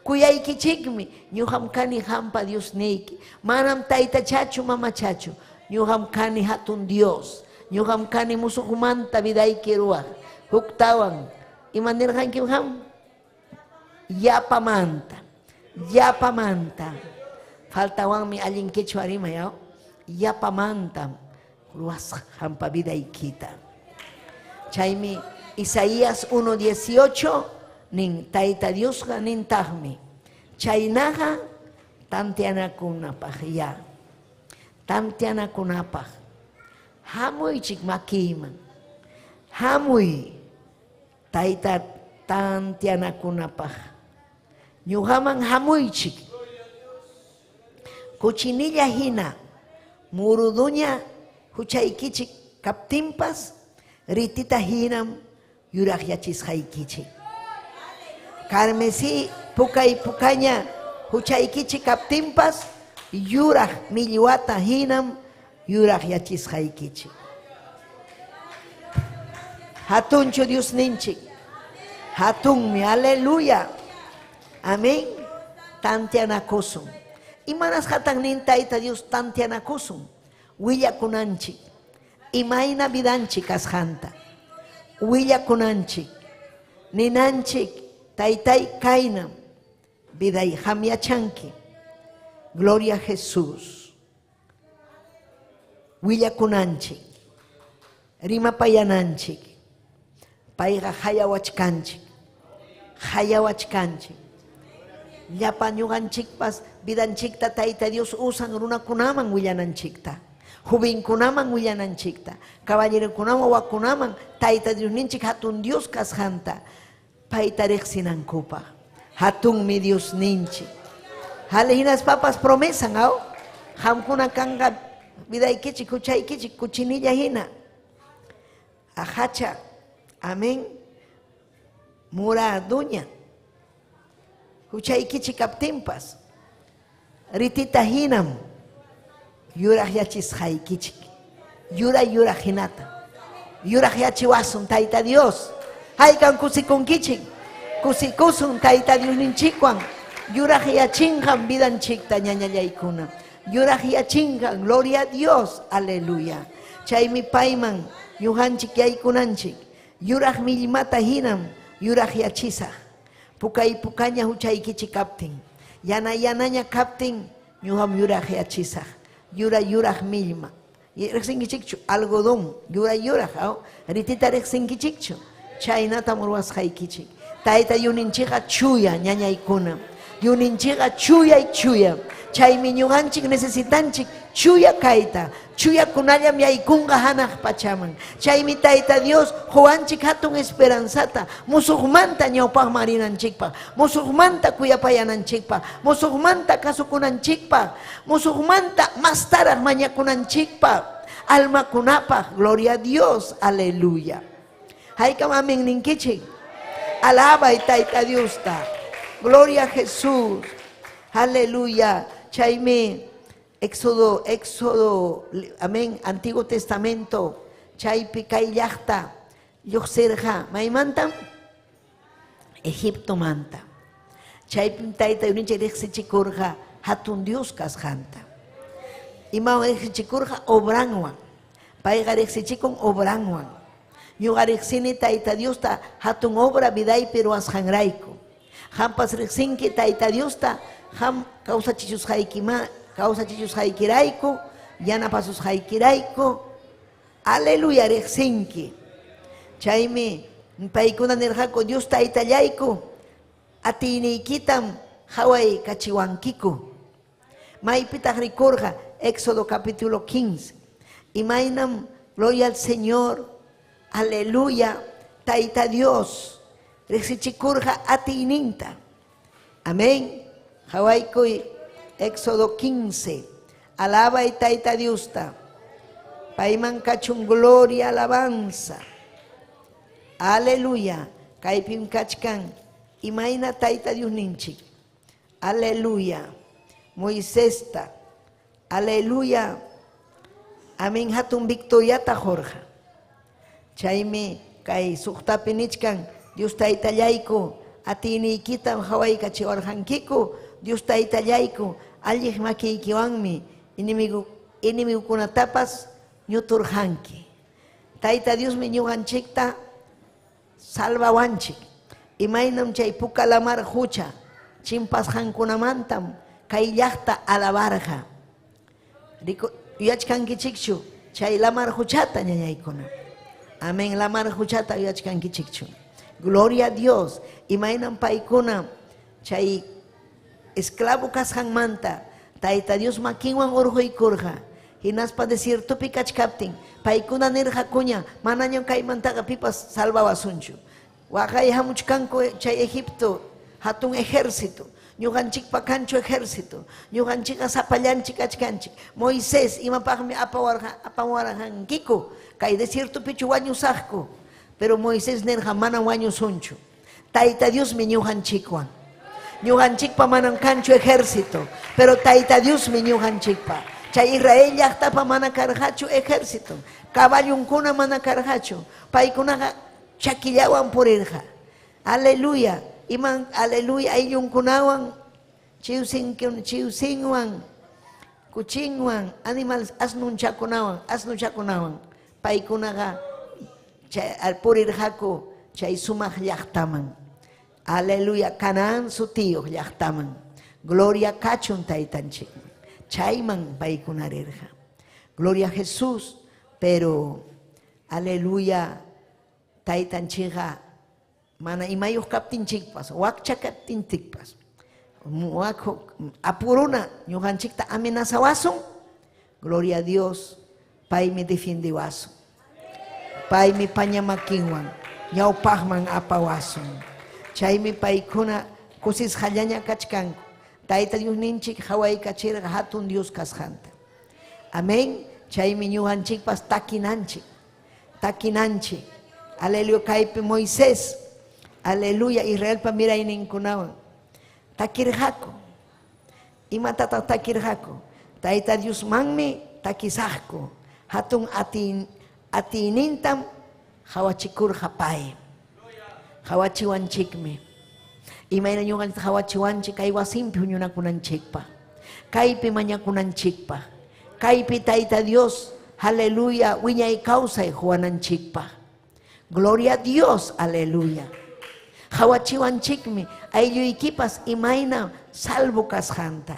Kuyaykichikmi ñuqam kani hampa Dios niyki. Manam Tayta chachu mama chachu. Ñuqam kani hatun Dios. Ñuqam kani musuqmanta vidayki ruwaq. Huktawan imanirqanki ham yapamanta. Faltawanmi allin quechua rimaya. Yapamanta ruwas hampa vidaykita. Chaymi Isaías 1:18 nin Tayta Diosqa nintaqmi. Chaynaqa tantianakunapaq ya. Tantianakunapaq. Hamuychik makiyman. Hamuy Tayta tantianakunapaq. Ñuqaman hamuychik. Kuchinilla hina muruduña huchaykichik kaptinpas ritita hinam yuraqyachisqaykichik. Carmesí pukayña huchaykichik kaptinpas yuraq millwata hinam yuraqyachisqaykichik. Hatunchu Dios ninchik. Hatunmi, aleluya. Amén. Tantianakusun. Imanas hatan nin Tayta Dios tantianakusun. Willakunanchik. Imayna vidanchik asjanta. Willakunanchik. Ninanchik. Taytay kainam. Viday hamyachanki. Gloria a Jesús. Willakunanchik. Rimapayananchik. Payqa hayawachkanchik. Llapa ñuqanchikpas vidanchikta Tayta Dios usan runakunaman willananchikta. Jubinkunaman willananchikta. Caballerokunaman wakunaman Tayta Dios ninchik hatun Dios kasjanta. Payta riqsinankupaq. Hatunmi Dios ninchik. Halihinas papas promesan aw. Hamkuna kanga vidaykichik huchaykichik kuchinilla hina. Ahacha. Amén. Muraduña. Huchaykichik kaptinpas. Ritita hinam. Yuraq yachisqaykichik. Yura hinata. Yuraq yachiwasun Tayta Dios. Haykan kusikunkichik. Kusikusun Tayta Dios ninchikwan. Yuraq yachinqan vidanchikta ñañallaykuna. Yuraq yachinqan, gloria a Dios. Aleluya. Chaymi payman ñuqanchik yaykunanchik. Yuraq millmata hinam. Yuraq yachisaq. Pukaña huchaykichik kaptin. Yanaña kaptin. Ñuqam yuraq yachisaq. Yuraq millma. Riqsinkichikchu algodón. Yuraq. Ritita riqsinkichikchu. Chaynatam ruwasqaykichik. Tayta yuninchiqa chuya ñañaykuna. Yuninchiqa chuya. Chaymi ñuqanchik necesitanchik chuya kayta. Chuya kunallam yaykunqa hanaq pachaman. Chaymi Tayta Dios huwanchik hatun esperanzata. Musuqmanta ñawpaq marinanchikpaq. Musuqmanta kuyapayananchikpaq. Musuqmanta kasukunanchikpaq. Musuqmanta mastaraq mañakunanchikpaq. Almakunapaq. Gloria a Dios. Aleluya. Haykam amén ninkichik. Alaba y Tayta Dios ta. Gloria a Jesús. Aleluya. Chaymi Éxodo, amén, Antiguo Testamento, chaypi kay llaqta, lluqsirqa, maymantam? Egipto manta. Chaypi Tayta yuninchik riqsichikurqa, hatun Dios kasqanta. Ima riqsichikurqa obranwan, payqa riqsichikun obranwan. Ñuqa riqsini Tayta Diosta hatun obra vidaypi ruwasqanrayku. Hampas riqsinki Tayta Diosta, ham kawsachishusqaykirayku, yanapasusqaykirayku. Aleluya riqsinki. Chaymi paykuna nirqaku Dios Taytallayku atiniykitam haway kachiwankiku. Maypitaq rikurqa Éxodo capítulo 15. Imaynam gloria al Señor. Aleluya. Tayta Dios riqsichikurqa atininta. Amén. Hawaykuy Éxodo 15. Alaba y Tayta Diosta. Payman kachun gloria, alabanza. Aleluya. Kaypim kachkan. Imaina Tayta Dios ninchik. Aleluya. Moisesta. Aleluya. Amén hatun victoriata Jorge. Chaymi kay suktapi nichkan. Dios Tayta Yayko. Atini kitam Hawaii kachiwarjankiku. Dios Tayta Yayko. Allich makikiwanmi. Inimigo kunatapas ñuturjanki. Tayta Dios mi ñujanchikta salvawanchik. Imaynam chay pukalamar hucha. Chimpas jankunamantam kay llaqta alabarja. Yachkankichikchu chay lamar huchata ñañaykuna. Amén, lamar huchata yachkankichikchu. Gloria a Dios. Imaynam paykuna chay esclavo kasjanmanta Tayta Dios makinwan urjuykurja. Hinaspa desiertopi kachkaptin paykuna nirja kuña manañam kaymantaqa pipas salvawasunchu. Waqay hamuchkanku chay Egipto hatun ejército. Ñuqanchikpa kanchu ejército. Ñuqanchikqa sapallanchik achkanchik. Moisés imapaqmi apawarjankiku kay desiertopichu wañusaqku. Pero Moisés nirja manam wañusunchu. Tayta Dios mi ñuqanchikwan. Ñuqanchikpa manam kanchu ejército. Pero Tayta Dios mi ñuqanchikpa. Chay Israel llaqtapa mana karhachu ejército. Caballunkuna mana karhachu. Paykunaqa chakillawan purirqa. Aleluya. Iman aleluya aylunkunawan chiusinwan kuchinwan animales asnuchakunawan paykunaqa chay purirqaku chay sumaq llaqtaman. Aleluya. Canaán su tío llaqtaman. Gloria kachun taytanchik. Chayman paykunarirqa. Gloria a Jesús. Pero aleluya taytanchikqa mana imayuq kaptinchikpas wakcha kaptinchikpas apuruna ñuqanchikta amenazawasun. Gloria a Dios. Paymi defendiwasun. Paymi pañamakinwan ñawpaqman apawasun. Chaymi paykuna kusisqallaña kachkanku. Tayta Dios ninchik haway kachirqa hatun Dios kasqanta. Amén. Chaymi ñuqanchikpas takinanchik. Aleluya. Kaypi Moisés. Aleluya. Israelpa mirayninkunawan takirqaku. Imatata takirqaku. Tayta Dios manmi takisaqku. Hatun atinintam hawachikurqa pay. Hawachiwanchikmi. Imayna ñuqanchik hawachiwanchik kay wasinpi huñunakunanchikpa. Kaypi mañakunanchikpa. Kaypi Tayta Dios. Aleluya. Wiñay kawsay huwananchikpa. Gloria a Dios. Aleluya. Hawachiwanchikmi aylluykipas imayna salvo kasqanta.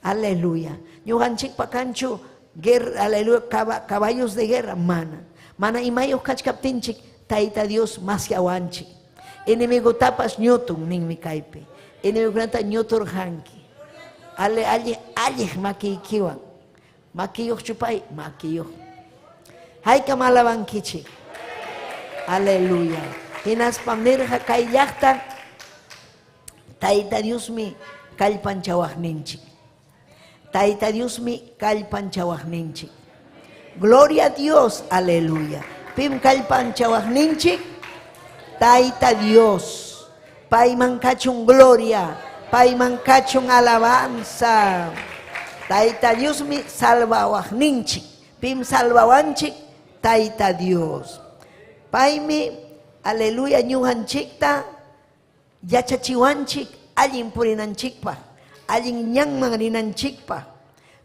Aleluya. Ñuqanchikpa kanchu guerra, aleluya, caballos de guerra mana imayuq kachkaptinchik Tayta Dios masyawanchik. Enemigutapas ñutun ninmi kaypi. Enemigunata ñuturjanki. Alliq makiykiwan. Makiyuq chupay, makiyuq. Hayka malabankichik. Aleluya. Hinaspam nirqa kay llaqta Tayta Diosmi kallpanchawaqninchik. Tayta Diosmi kallpanchawaqninchik. Gloria a Dios. Aleluya. Pim kallpanchawaqninchik Tayta Dios. Payman kachun gloria. Payman kachun alabanza. Tayta Diosmi salvawaqninchik. Pim salvawanchik Tayta Dios. Paymi aleluya ñuqanchikta yachachiwanchik allin purinanchikpa. Allin ñanman rinanchikpa.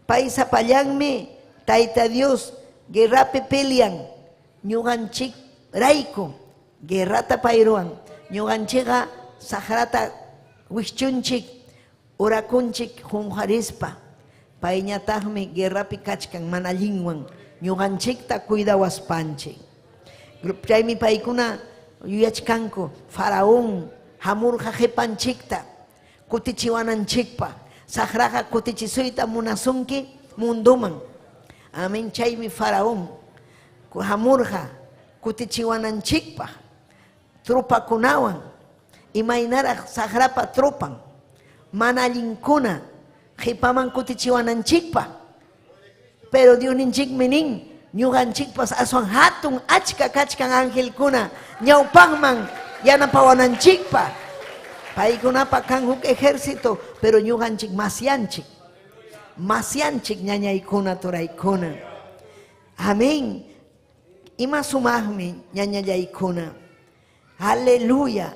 Pay sapallanmi Tayta Dios guerrapi pelean. Ñuqanchik rayku guerrata payruwan. Ñuqanchikqa sagrata wikchunchik urakunchik junjarispa. Payñataqmi guerrapi kachkan mana allinwan. Ñuqanchikta cuidawaspanchik. Chaymi paykuna yuyachkanku Faraón hamurqa qhipanchikta kutichiwananchikpa. Sagraqa kutichisuyta munasunki munduman. Amén. Chaymi Faraón hamurqa kutichiwananchikpa trupakunawan imaynaraq sagrapa trupan mana allinkuna qhipaman kutichiwananchikpa. Pero Dios ninchikmi nin ñuqanchikpas aswan hatun achka kachkan angelkuna ñawpanman yanapawananchikpa. Paykunapa kan huk ejército, pero ñuqanchik masyanchik ñañaykuna turaykuna. Amén. Ima sumaqmi ñañallaykuna. Aleluya.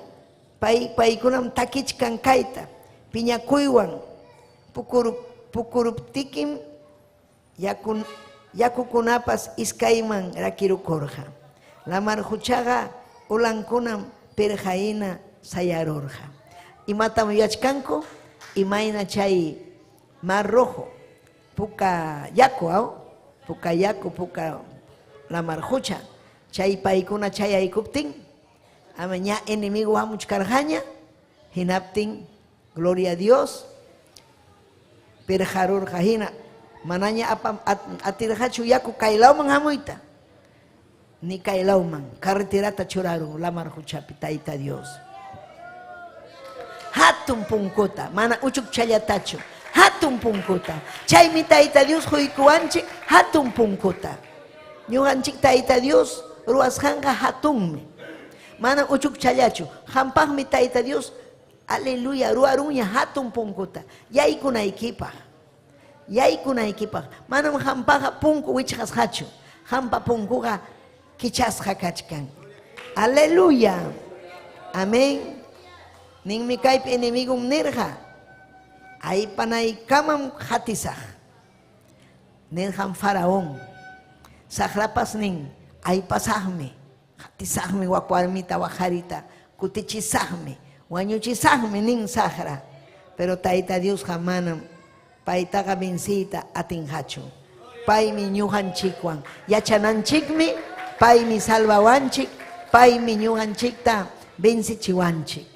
Paykunam takichkan kayta piñakuywan pukuruptikim yakukunapas iskayman rakirukurqa. Lamar huchaqa ulankunam pirqayna sayarurqa. Imatam yachkanku, imayna chay mar rojo, puka yaku, puka lamar hucha, chay paykuna chay aykuptin, amaña enemigo hamuch karqaña, hinaptin, gloria a Dios, pirqarurqa hina, manaña atirqachu yaku kaylawman hamuyta, ni kaylawman, carreterata churarun, lamar huchapi tayta Dios. Hatun punkuta, mana uchuk challatachu, hatun punkuta. Chaymi tayta Dios huykuwanchik, hatun punkuta. Ñuqanchik tayta Dios ruwasqanqa hatunmi. Mana uchuk challachu, hampaqmi tayta Dios, aleluya, ruwaruña hatun punkuta. Yaykunaykipaq. Manam hampaqa punku wichqasqachu. Hampa punkuqa kichasqa kachkan. Aleluya. Amén. Ninmi kaypi enemigum nirqa, aypanaykamam hatisaq. Nirqan faraón, saqrapas nin, aypasaqmi, hatisaqmi wakwarmita wajarita, kutichisaqmi, wañuchisaqmi nin saqra. Pero tayta Dios manam paytaqa vencita atinqachu. Paymi ñuqanchikwan yachananchikmi, paymi salvawanchik, paymi ñuqanchikta vencichiwanchik.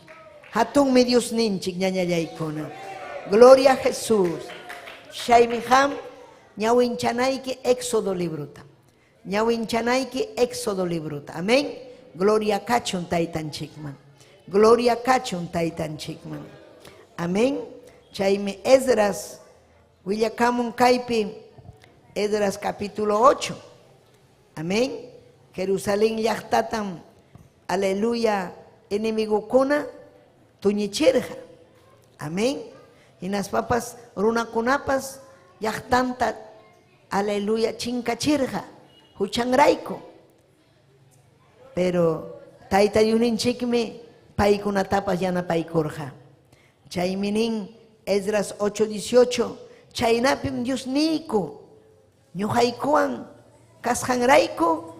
Hatunmi Dios ninchik ñañallaykuna. Gloria a Jesús. Shaymi ham ñawinchanayki Éxodo libruta. Amén. Gloria kachun taytanchikman. Amén. Chaymi Esdras willakamun kaypi Esdras capítulo 8. Amén. Jerusalén llaqtatam, aleluya, enemigukuna tuñichirqa. Amén. Hinas papas runakunapas llaqtanta, aleluya, chinkachirqa huchanrayku. Pero tayta Diosninchikmi paykunatapas yanapaykurqa. Chaymi nin Esdras 8:18, chaynapim Dios niku ñuqaykuwan kasqanrayku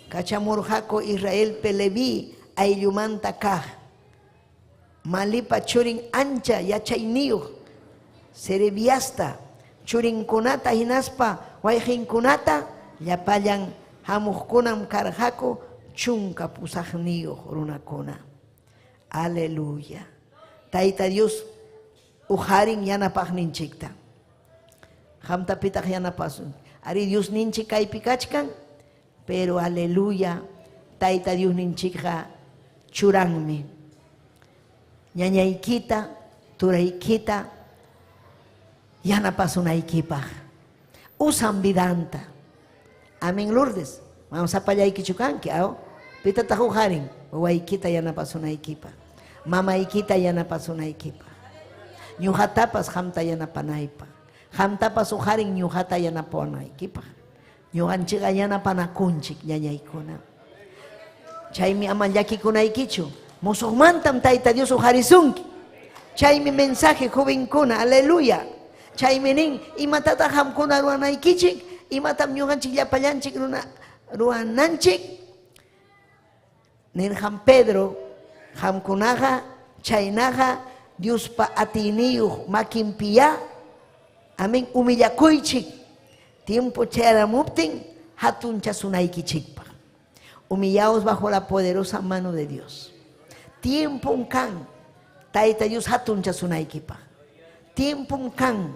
kachamurqaku Israel Leví ayllumanta kaq. Malipa churin ancha yachayniyuq Serebiasta churinkunata hinaspa wayqinkunata llapallan hamuqkunam karqaku chunka pusaqniyuq runakuna. Aleluya. Tayta Dios uharin yanapaqninchikta. Hamtapitaq yanapasun. Ari Dios ninchik kaypi kachkan, pero aleluya, tayta Dios ninchikqa churanmi. Ñañaykita, turaykita, yanapasunaykipaq. Usan vidanta. Amén, Lourdes. Vamos a pallaykichukanki, ¿no? Pita tajujarin, waykita yanapasunaykipaq. Mamaykita yanapasunaykipaq. Ñuqatapas hamta yanapanaypaq. Hamtapas uharin ñuqata yanapunaykipaq. Ñuqanchikqa yanapanakunchik ñañaykuna. Chaymi ama llakikunaykichu. Musuqmantam tayta Dios uharisunki. Chaymi mensaje jovenkuna, aleluya. Chaymi nin, imatataq hamkuna ruwanaykichik, imatam ñuqanchik llapallanchik ruwananchik. Nirqan Pedro, hamkunaqa, chaynaqa, Diospa atiniyuq makinpiya, amén, humillakuychik. Tiempo chayramuptin, hatun chasunaykichikpaq. Humillaos bajo la poderosa mano de Dios. Tiempo kan, tayta Dios hatun chasunaykipaq. Tiempo kan,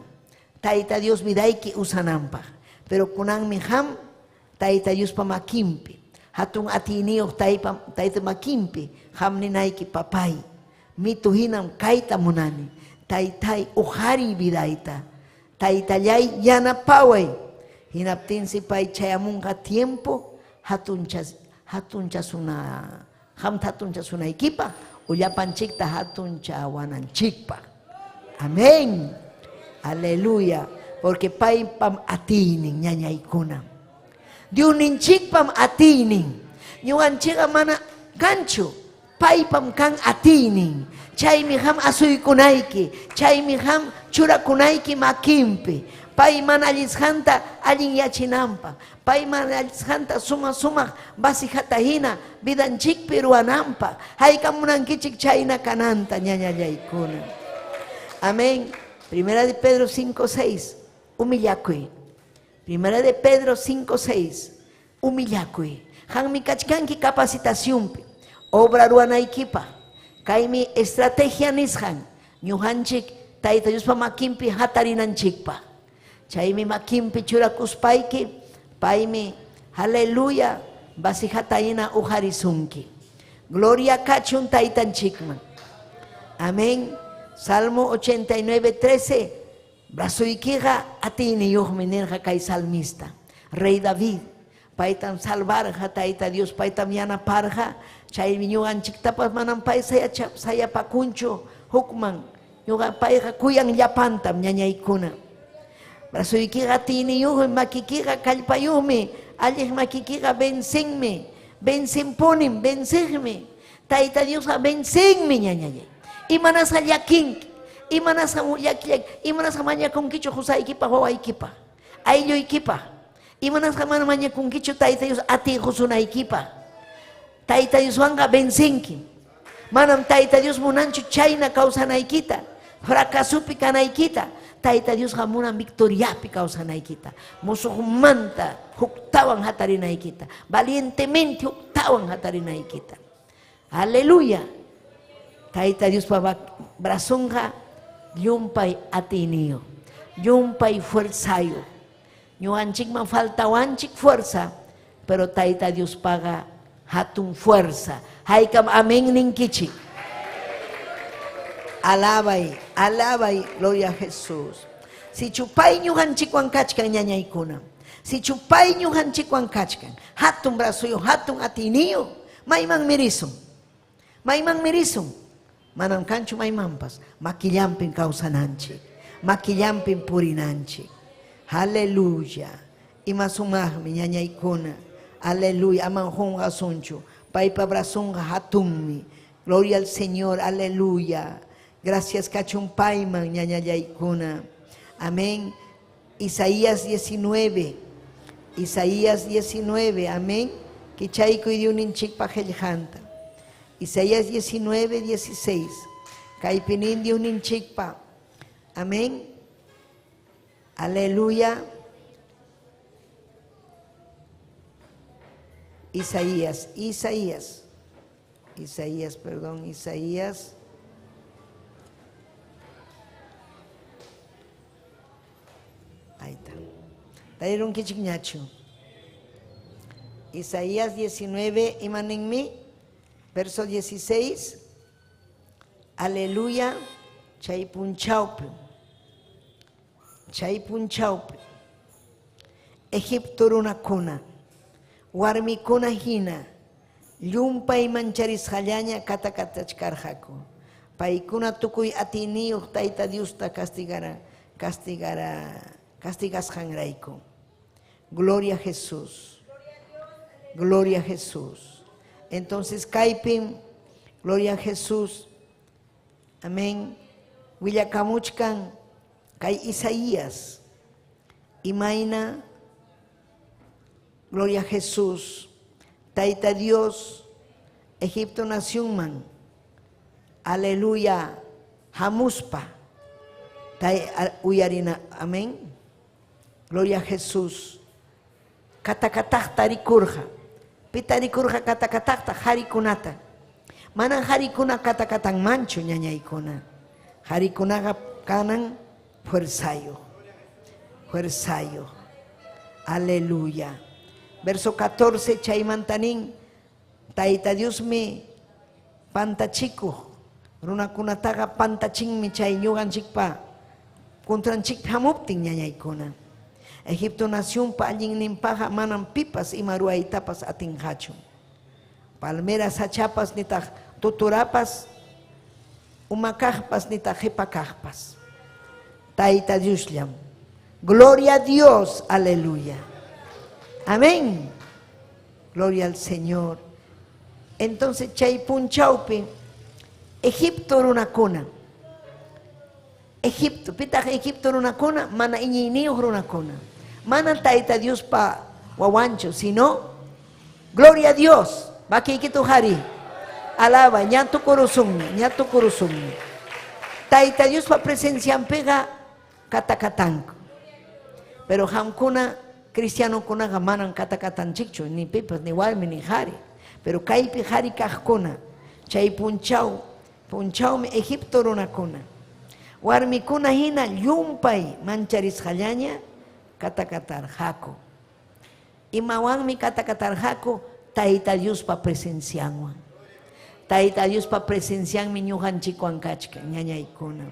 tayta Dios vidayki usanampaq. Pero kunanmi ham, tayta Dios pa makimpi. Hatun atiniyuq tayta makimpi, ham ninayki papay. Mitu hinam kayta munani. Taytay uhari vidayta. Taytallay yanapaway. Hinaptinsi pay chayamunqa tiempo hatunchasuna hatunchasunaykipa ullapanchikta hatunchawananchikpa. Amén. Aleluya. Porque pay pam atinin ñañaykuna. Diuninchikpam atinin. Ñuqanchikqa mana kanchu. Pay pam kan atinin. Chaymi ham asuykunayki. Chaymi ham churakunayki makinpi. Pay mana allisqanta allin yachinanpaq. Pay mana allisqanta sumaq basijata hina vidanchikpi ruwananpaq. Haykamunankichik chayna kananta ñañallaykuna. Amén. Primera de Pedro 5:6. Humillakuy. Primera de Pedro 5:6. Humillakuy. Hanmi kachkanki capacitaciónpi. Obra ruwanaykipa. Kaymi estrategia nisqan. Ñuqanchik Tayta Diospa makinpi hatarinanchikpa. Chaymi makinpi churakuspayki. Paymi, aleluya, basijataina ujarisunki. Gloria kachun taytanchikman. Amén. Salmo 89:13. Brasuykiqa atiniyuqmi nirqa kay salmista. Rey David. Paytam salvarqa Tayta Dios paytam yanaparqa. Chaymi ñuqanchiktapas manan pay sayapakunchu hukman. Ñuqa payqa kuyan llapantam ñañaykuna. Brasuykiqa atiniyuqmi makikiqa kallpayuqmi. Alliq makikiqa bensinmi. Bensinpunim, bensigmi. Tayta Diosqa bensinmi ñañayay. Imanasa llakinki, imanasa mañakunkichu husaykipa wawaykipa, aylluykipa, imanasa mana mañakunkichu Tayta Dios atiqusunaykipa. Tayta Dioswanqa bensinki. Manam Tayta Dios munanchu chayna kawsanaykita, fracasupi kanaykita. Tayta Diosqa munan victoriapi kawsanaykita. Musuqmanta huktawan hatarinaykita. Valientemente huktawan hatarinaykita. Aleluya. Tayta Dios papa brasunga yumpay atinio, yumpay fuerzayo. Ñuqanchik man faltawanchik fuerza, pero Tayta Dios paga hatun fuerza. Haykam amén ninkichik. Alabay, alabay, gloria a Jesús. Si chupay ñuqanchikwan kachkan ñañaykuna, si chupay ñuqanchikwan kachkan, hatun brasuyo, hatun atinio, mayman mirisun, mayman mirisun. Manam kanchu maymanpas, maquillampin kawsananchik, maquillampin purinanchik. Aleluya. Ima sumaqmi ñañaykuna. Aleluya. Aman hunqa sunchu. Paypa brasunqa hatunmi. Gloria al Señor. Aleluya. Gracias kachumpayman ñañallaykuna. Amén. Isaías 19. Isaías 19. Amén. Kichaykuy diuninchikpa qillqanta. Isaías 19:16. Kaypinin diuninchikpa. Amén. Aleluya. Isaías. Ahí está. Tayeron kichignacho. Isaías 19, imaninmi. Verso 16, aleluya, chaypunchaupi, Egipto runakuna, warmikuna hina, llumpay mancharisqallaña katakatachkarqaku. Paykuna tukuy atiniyuq Tayta Diosta castigasqanrayku. Gloria a Jesús. Gloria a Jesús. Entonces, Kaipin, gloria a Jesús, amén. Willakamuchkan, Kai Isaías, Imaina, gloria a Jesús, Taita Dios, Egipto nación man, aleluya, Hamuspa, Uyarina, amén. Gloria a Jesús, Katakatak tarikurja. Pitarikurja katakatakta harikunata. Manan harikuna katakatan mancho ñañaykuna. Harikunaga kanan fuerzayo. Aleluya. Verso 14 chaymantanin. Tayta Dios me pantachiku. Runakunataga pantachinmi chay ñuqanchikpa. Kuntranchik hamuptin ñañaykuna. Egipto nación pa allin nimpaja manan pipas y maruaitapas atinhachu. Palmeras hachapas nita tuturapas, umacajpas nita jepacajpas. Taita Dioslam. Gloria a Dios, aleluya. Amén. Gloria al Señor. Entonces, chay punchaupi, Egipto era una cuna. Egipto, pita Egipto era una cuna, mana iñinio era una cuna. Mana taita Dios pa wawancho, sino, gloria a Dios. Va que tu hari. Alaba, ñato corozumni, ñato corozumni. Taita Dios pa presencian pega katakatanko. Pero hamkuna cristiano kuna gamanan katakatanchicho, ni pipas, ni walmi, ni hari. Pero kaipi hari kahkuna. Chay punchau me Egipto runa kuna. Warmi kuna hina yumpay mancharis hallaña katakatar hako. Imawanmi katakatar hako taita Dios pa presencianwan. Taita Dios pa presencian mi ñujanchico ankachka, ñañaykuna.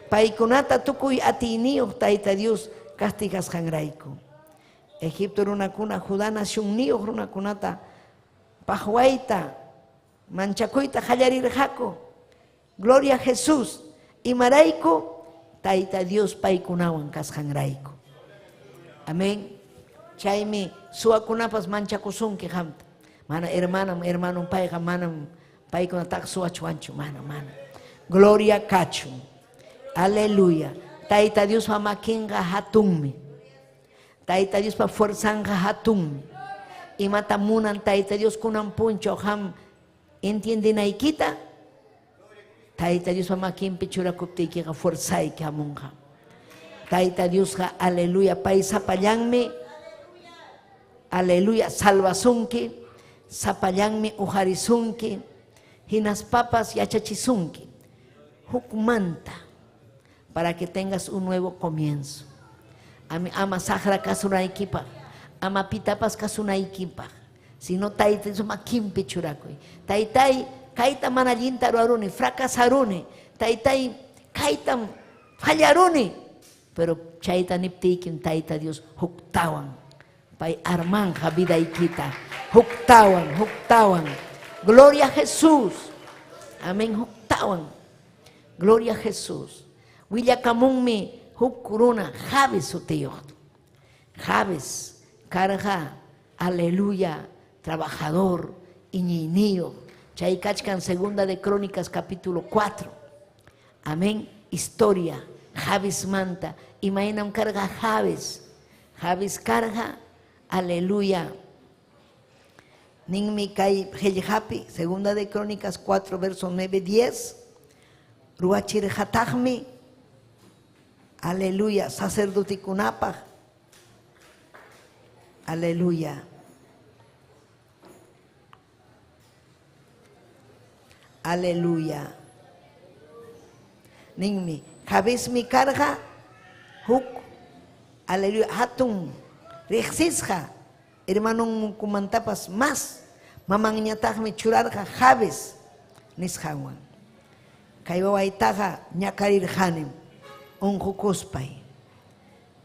Paikunata tukuy atiniyoq taita Dios castigas hangrayku. Egipto runa kuna Judá nación niyoq runa kunata pahwaita manchakuyta hallarirhako. Gloria a Jesús. Imarayku taita Dios paikunawan kashangrayku. Amén. Chaymi suwakunapas manchakusunki hamta. Mana hermano payqa manam paykunataqa suwachuanchu mana. Gloria kachu. Aleluya. Taita Dios pa makinga hatunmi. Taita Dios pa fuerzanga hatunmi. Imata munan taita Dios kunan puncho ham entiendinaykita. Taita Dios pa makinpi churakuptiykiqa fuerzayki hamunqa. Taita Dios ha aleluya pay sapallanmi. Aleluya salvasunki. Sapallanmi ujarizunki. Hinas papas yachachisunki. Hukmanta. Para que tengas un nuevo comienzo. Ama sahra kasunaykipa, ama pitapas kasunaykipa. Si no taita suma kimpi churakuy. Taitai kaita manallinta ruaruni, fracasaruni. Taitai kaita fallaruni. Pero chaita niptikin taita Dios huktawan. Pai armanja vidaykita. Huktawan. Gloria a Jesús. Amén, huktawan. Gloria a Jesús. Willakamunmi hukuruna Javes utiyuq. Javes, carga, aleluya, trabajador, iñinio. Chay kachkan segunda de Crónicas capítulo 4. Amén, historia, Javes manta. Imainam carga Javes. Javes carga, aleluya. Ninmi kai helhapi, segunda de Crónicas 4, versos 9-10. Ruachir hatagmi. Aleluya, sacerdote kunapa. Aleluya. Aleluya. Ningmi, habis mi carga, huk. Aleluya, hatun. Rexisja, hermano kumantapas más. Mamang nyatagmi churarja habis. Nishawan. Kaibawaitaga nyakarir hanem. Unjukuspay.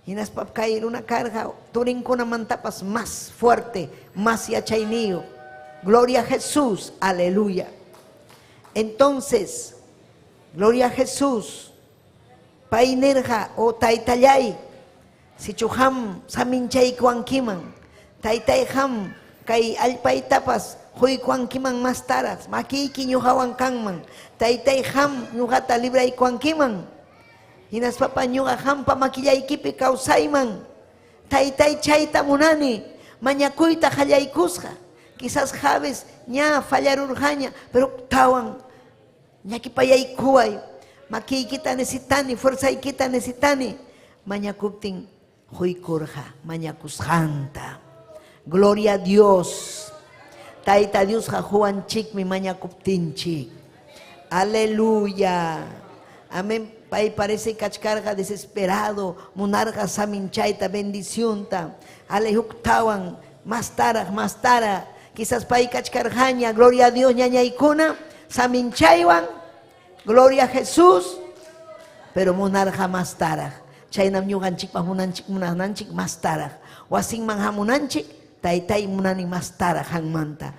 Hinas papkair una carga, turinkuna mantapas más fuerte, más yachainio. Gloria a Jesús, aleluya. Entonces, gloria a Jesús. Painerja o taitayay. Si chuham saminchay kuankiman. Taitayham kay alpaitapas. Huy kuankiman más taras. Makiki nyuhawan kangman. Taitayham nyuhata libray kuankiman. Hinas papa ñuqa hampa makillaykipi kawsayman. Taytay chayta munani. Mañakuyta qallaykusqa. Quizás Javes ña fallarurjaña. Pero tawan. Ñakipayaykuway. Makiykita necesitani. Fuerzaykita necesitani. Mañakuptin huykurja. Mañakusqanta. Gloria a Dios. Tayta Dios jajuanchikmi mañakuptinchik. Aleluya. Amén. Pai parece kachkarga desesperado, monarca saminchaita, bendición ta, alejuktawan, más tara, quizás pai kachkarjaña, gloria a Dios, ñañaykuna, saminchaywan, gloria a Jesús, pero monarca más tara, chaynam ñuqanchikpaq munanchik mas taraq. Wasinman hamunanchik, taytay munani mas taraq hanmanta.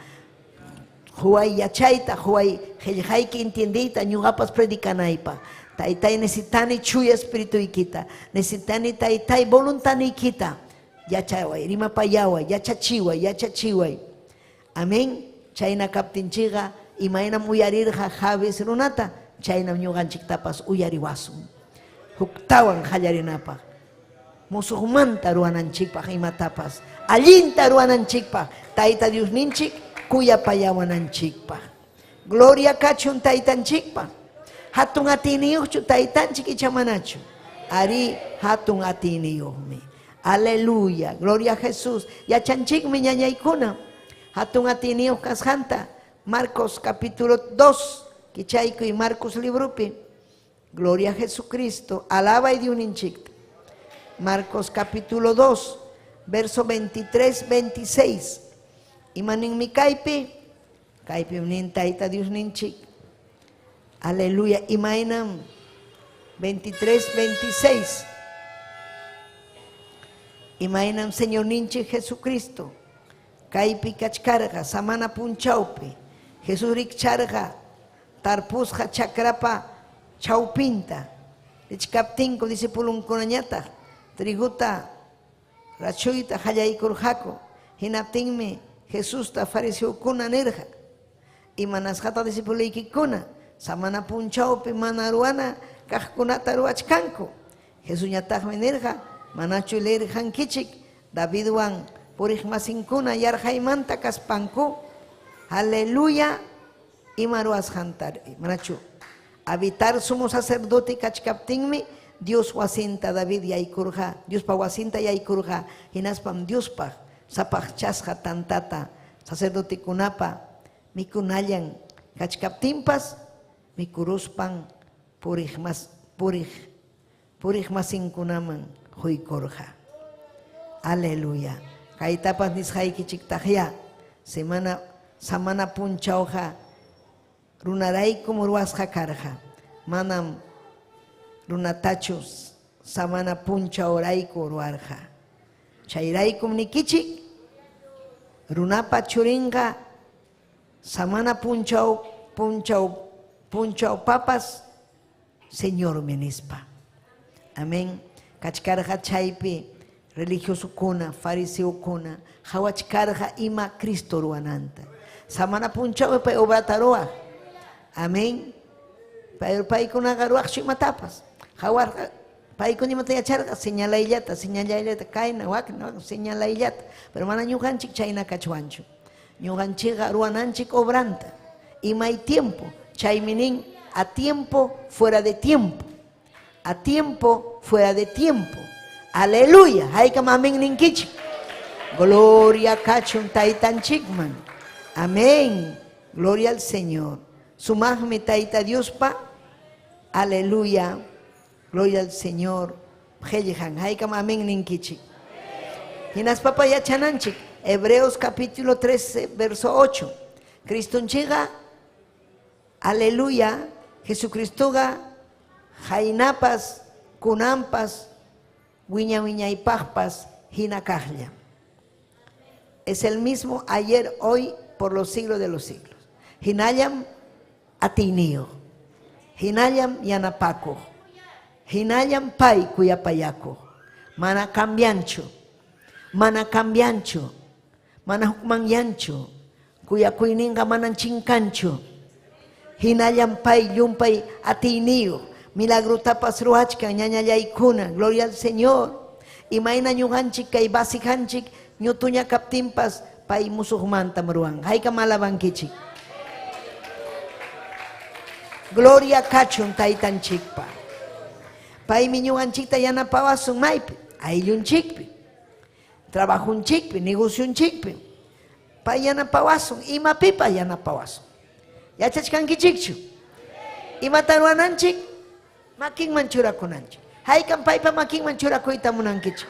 Huay yachayta, huay qillqayki intendiyta ñuqapas predicanaypaq. Taytay necesitani chuya espirituykita, necesitani taytay voluntaniykita. Yachaway, rimapayaway, yachachiway. Amén. Chayna kaptinchiqa imaynam uyarirqa Javes runata, chaynam ñuqanchiktapas uyariwasun. Huktawan qallarinapaq. Musuqmanta ruwananchikpaq imatapas. Allinta ruwananchikpaq. Tayta Diosninchik kuyapayawananchikpaq. Gloria kachun taytanchikpaq. Hatun atiniyuqchu taytanchik ichamanachu. Ari hatun atiniyuqmi. Aleluya. Gloria a Jesús. Yachanchikmi ñañaykuna. Hatun atiniyuq kasqanta. Marcos capítulo 2. Kichayku y Marcos librupi. Gloria a Jesucristo. Alaba y diuninchikta. Marcos capítulo 2. Verso 23-26. Imanin mi kaypi. Kaypi unin tayta Diosninchik. Aleluya. Imainam 23-26. Imainam Señor Ninchi Jesucristo. Kaypi kachkarga samana punchaupi. Jesús rikcharga tarpusja chakrapa chaupinta. Ichkaptinko disipulunkunañata. Triguta rachuyta hallaykurjako. Hinaptinmi Jesús ta fariseukuna nirja. Imanasjata disipuliykikuna. Samana punchaupi mana ruana kajkunata ruachkanku. Jesús ñatajmi nirja. Manachu lirjankichik. David wan purigmasinkuna yarjaymanta kaspanku. Aleluya. Imaruas jantar. Manachu. Habitar sumo sacerdote kachkaptinmi. Dios wasinta David yaykurja. Dios pa wasinta yaykurja. Hinaspam Dios pa. Sapachasja tantata. Sacerdote kunapa. Mikunayan. Kachkaptimpas. Mikuruspan purigmasinkunaman huykurja. Aleluya. Kaitapas nisjaykichiktajya. Samana punchauja. Runaraykum ruasja karja. Manam runatachus. Samana punchaurayku ruarja. Chayraykum nikichik. Runapa churinga. Samana punchau papas. Señor menispa. Amén. Kachkarja chaypi. Religioso kuna, fariseo kuna. Hawachkarja ima Cristo ruananta. Samana punchau pa obrataroa. Amén. Paikuna garuach matapas. Hawar paikuni matayacharga señalaillata kaina wakna señalaillata. Pero mana ñuqanchik chayna kachwanchu. Ñuqanchikqa ruananchik obranta. Ima hay tiempo. Chayminin a tiempo fuera de tiempo. A tiempo fuera de tiempo. Aleluya. Haykam amén ninkichik. Gloria kachun taytanchikman. Amén. Gloria al Señor. Sumajme tayta Dios pa. Aleluya. Gloria al Señor. Pjellejan. Haykam amén ninkichik. Hinas papa yachananchik. Hebreos capítulo 13, verso 8. Cristonchiga. Aleluya. Jesucristoga. Jainapas. Kunampas. Wiñaipajpas. Hinakajlia. Es el mismo ayer, hoy, por los siglos de los siglos. Hinayam atinio. Hinayam yanapako. Hinayam pai kuyapayako. Mana cambiancho. Mana cambiancho. Mana hukmanyancho. Kuyakuininga manan chincancho. Hinayam pai yumpay atinio. Milagro tapas ruachka ñañallaykuna. Gloria al Señor. Imayna ñuqanchik kay basikanchik ñutuña kaptimpas pay musuqmanta ruan. Haykam alabankichik. Gloria kachun taytanchikpa. Paymi ñuqanchikta yanapawasun maypi. Ayllunchikpi. Trabajunchikpi, negociunchikpi. Pay yanapawasun. Imapipa yanapawasun. Yachachkankichikchu. Imata ruananchik. Makinman churakunanchik. Haykam paypa makinman churakuyta munankichik.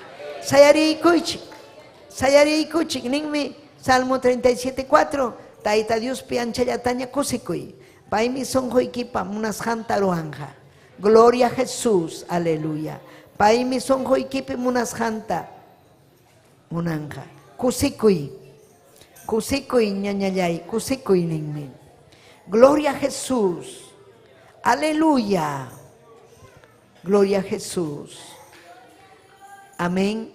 Sayariykuchik ninmi Salmo 37:4. Tayta Diospi anchallataña kusikuy. Paymi sonquykipa munasqanta ruanja. Gloria a Jesús. Aleluya. Paimi sonjo ikipi munas hanta. Munanja. Kusikuy ñañayay, kusikuy ninmin. Gloria a Jesús. Aleluya. Gloria a Jesús. Amén.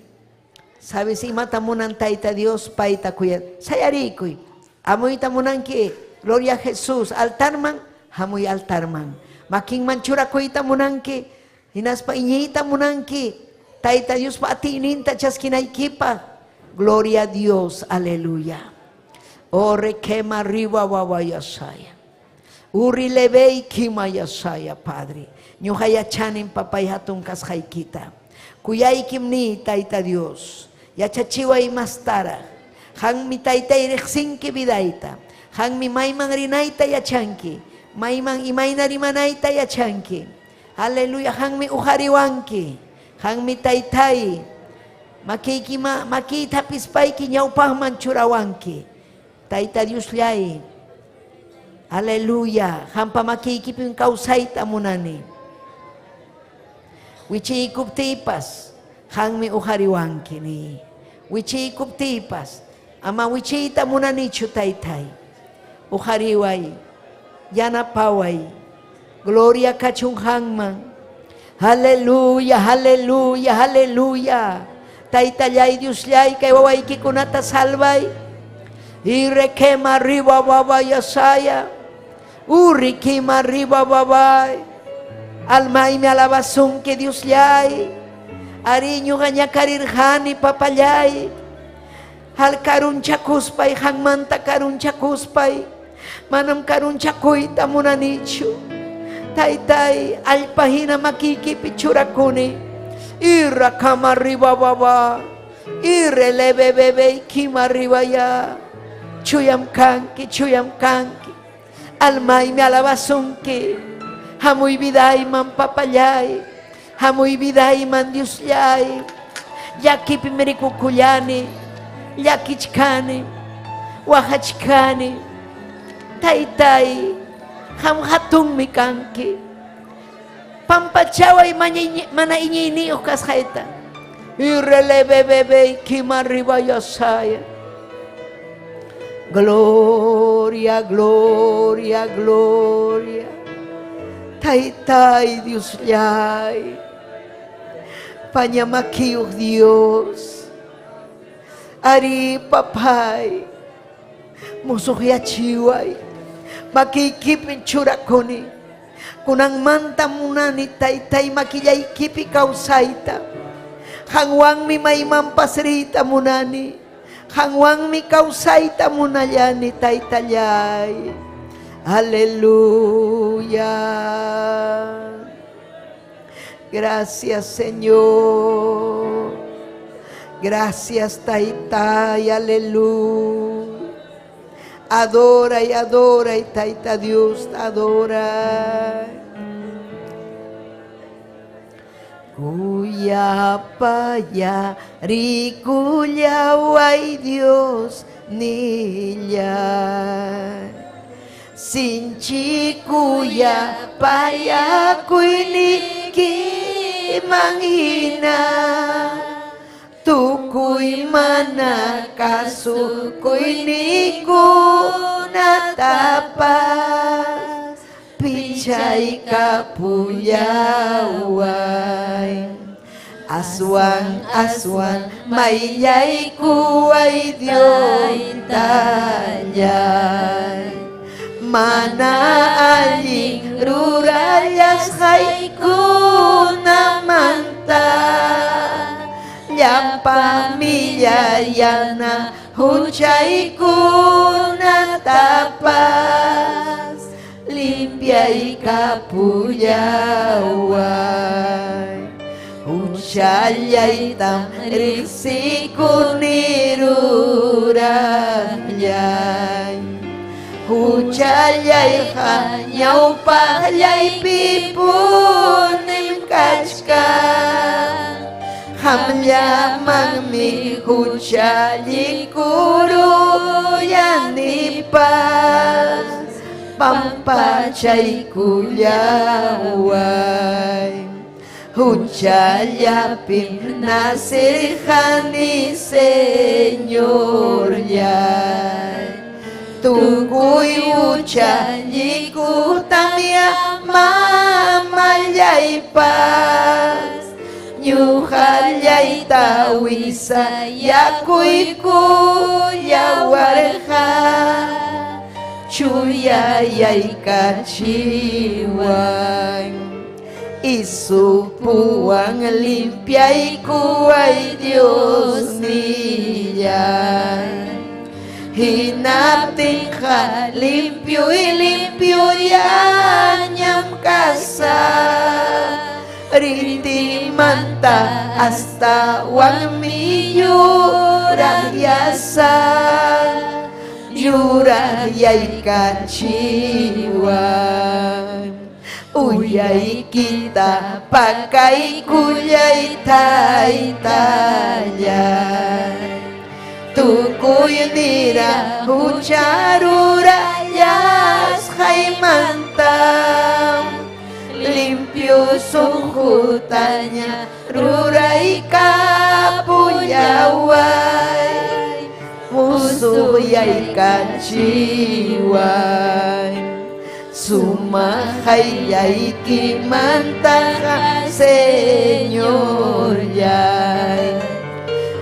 Sabes, imata munan taita Dios paita kuyat. Sayarikuy. Amoita munanki. Gloria a Jesús. Altarman. Hamuy altarman. Making manchura kuita munanki. Hinaspa iñita munanki. Taita Dios pa atininta chaskinaykipa. Gloria a Dios. Aleluya. Ore quema arriba wawayasaya. Uri levei kimayasaya, Padre. Ñuhaya chanin papay hatun kashaykita. Kuyay kimni taita Dios. Yachachiway mastara. Han mi taita irexinki vidaita. Han mi maymang rinaita yachanki. Maymang imayna rimanaita yachanki. Aleluya. Han mi uhariwanki. Han mi taitay. Makita pispayki ñawpah manchurawanki. Taita Dios llay. Aleluya. Hampa makikipin kausayta munani. Wichi kuptipas. Hangmi uhariwanki ni. Wichi kuptipas. Ama wichita munani chutaytay. Uhariway. Yanapaway. Gloria kachung hangman. Aleluya, aleluya, aleluya. Taita llay Dios llay kay wawayki kunata salvay. Irequema arriba babayasaya. Uriquima arriba babay. Alma y me alabazón que Dios llay. Ariño gaña carirjani papayay. Al karun chakuspay hangmanta karun chakuspay. Manam karun chakuita munanichu. Taytay alpahina makiki pichurakuni. Irakama arriba baba. Ireleve bebe kima arriba ya. Chuyam kanki. Alma y me alabazón que hamuy viday man papayay. Hamuy viday man Dios yay. Yaki pimerikukullani. Yakichkani. Wahachkani. Taytay. Ham hatun mi kanki. Pampachaway mana iñini ukas haita. Ireleve bebe kima arriba yasaya. Gloria, gloria, gloria. Taytay Dios llay. Pañamakiuk Dios. Ari papay. Musuhiachiway. Makikipin churakoni. Kunang manta munani taytay makiyay kipi kausaita. Hangwang mi maymang pasrita munani. Hangwang mi kausaita munayani taytayay. Aleluya. Gracias Señor. Gracias taytay. Aleluya. Adora y taita Dios adora. Kuya paya rikuya way Dios nilla. Sinchi kuya paya kuini ki mangina. Tukuy mana kasukuy ni kunatapas. Pichay kapuyaway. Aswan mayay kuway Dios tayay. Mana aling rurayas hay kunamanta. Ya pamillayana huchay kunatapas. Limpiay kapuyaway. Huchayay tamriksikunirurayay. Huchayay hanyaw pahyay pipunim kachkan. Hamyamang mi huchayay kuruyanipas. Pampachay kuyaway. Huchayapim nasirjani Señor ya. Tukuy uchayiku tamia mamayay paz. Nyuhalyay tawisa yakuy kuya warja. Chuyayay kachiwan. Isupuang limpiay ko ay Diyos niya. Hinapting ka, limpyo yan yung kasa. Riti manta hasta wang miyurang yasa. Yurayay kachiwan. Uyay kita pakai kuyay taytayan. Tukuy nira hucharura yas mantam. Limpyo sungkutannya ruray kapuyaway. Musuyay kachiwan. Sumahayay kimanta Señor yay.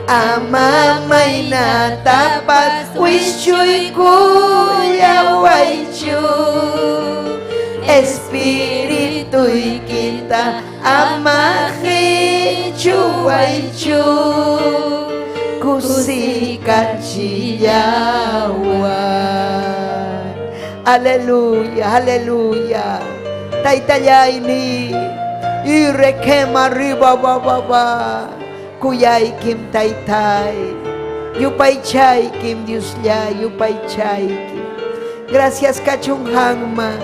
Ama may natapat wisyo'y kuyaway chu. Espiritu'y kita ama hichuway chu. Kusikat siyawan. Aleluya, aleluya. Taytayay ni irekema riba baba. Kuyay kim taytay. Yupay chay kim Dios ya, yupay chay kim. Gracias kachung hangma.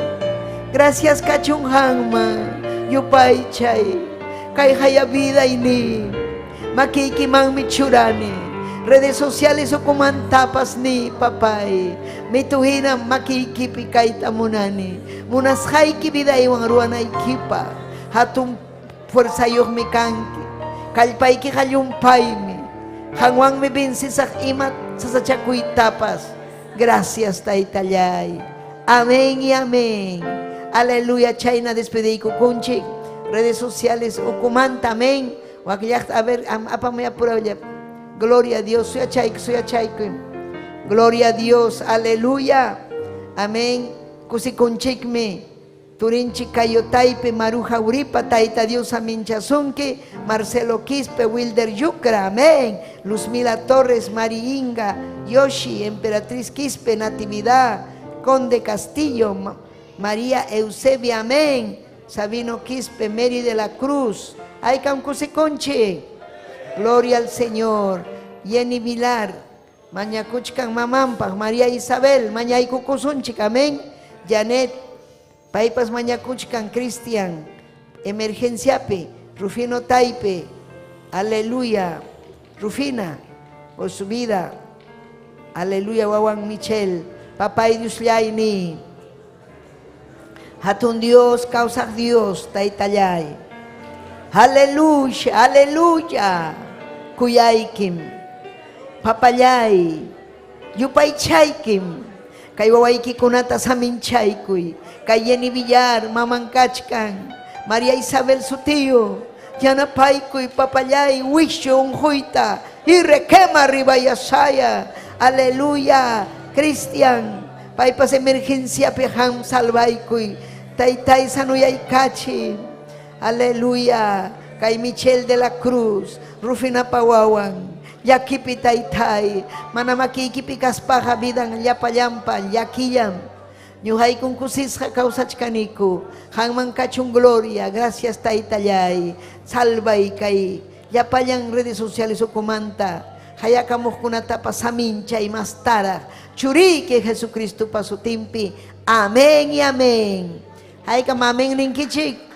Gracias kachung hangma. Yupay chay. Kay haya vida ini. Makikimang michurani. Redes sociales o kumantapas ni papay. Mituhina makikipikay tamunani. Munas hay kibida iwang ruan ay kipa. Hatung fuerza yok mikanki. Kalpay ki kalyumpay mi. Hangwang mi binsisak imat sa sachakuy tapas. Gracias taytayay. Amén y amén. Aleluya. Chay na despedí ko kunchik. Redes sociales o kumanta. Amén. Wakiyak a ver apa may apura. Gloria a Dios, soy a chaico. Gloria a Dios, aleluya. Amén. Kusi conchikme. Turinchi Cayotaipe, Maruja Uripa, Taita Dios Aminchazunque, Marcelo Quispe, Wilder Yucra, amén. Luzmila Torres, Mariinga, Yoshi, Emperatriz Quispe, Natividad, Conde Castillo, María Eusebia, amén. Sabino Quispe, Mary de la Cruz, Aycam Kusi Conche. Gloria al Señor. Jenny Vilar, Mañacuchcan Mamampa, María Isabel, Mañaycucusunchic, amén. Janet, Paipas Mañacuchcan, Cristian, Emergenciape, Rufino Taipe, aleluya. Rufina, por su vida, aleluya. Wawan Michel, Papay Dios Yaini, Hatun Dios, causa Dios, Taitayay. Aleluya, aleluya. Kuyaykim, papayay, yupay chaykim. Kay wawayki kunata samin chaykuy. Kay Jenny Villar, mamangkachkan. María Isabel Sutío, yanapaykuy, papayay, wisyo unhuita. Irequema ribayasaya. Aleluya. Cristian, paypas emergencia peham salvaykuy. Taytay sanuyay kachi. Aleluya. Kay Michelle de la Cruz, Rufina Pawawan, Yakipi Taytay, Manamakikipikas paja bidang yapayampa, yakiyam. Nyuhay kung kusis kausachkaniku, hangman kachung gloria, gracias Taytayay, salvay kay, yapayang redes sociales o kumanta, hayakamuh kunata pasamincha y mastara, churi que Jesucristo pasutimpi, amén y amén. Hay kamameng ning kichik.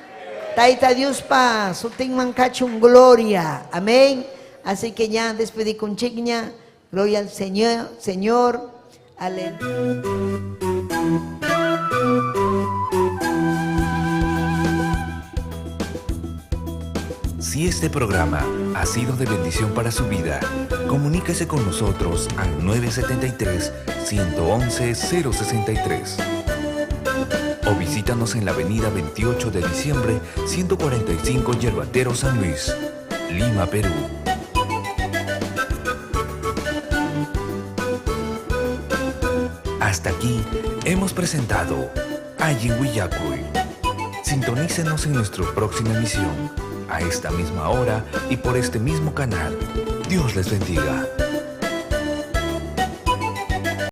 Taita Dios pa, suting mangkachung gloria. Amén. Así que ya despedí con chigña. Gloria al Señor. Aleluya. Si este programa ha sido de bendición para su vida, comuníquese con nosotros al 973-111-063 o visítanos en la avenida 28 de diciembre, 145 Yerbatero, San Luis, Lima, Perú. Hasta aquí hemos presentado Ayin Willacuy. Sintonícenos en nuestra próxima emisión, a esta misma hora y por este mismo canal. Dios les bendiga.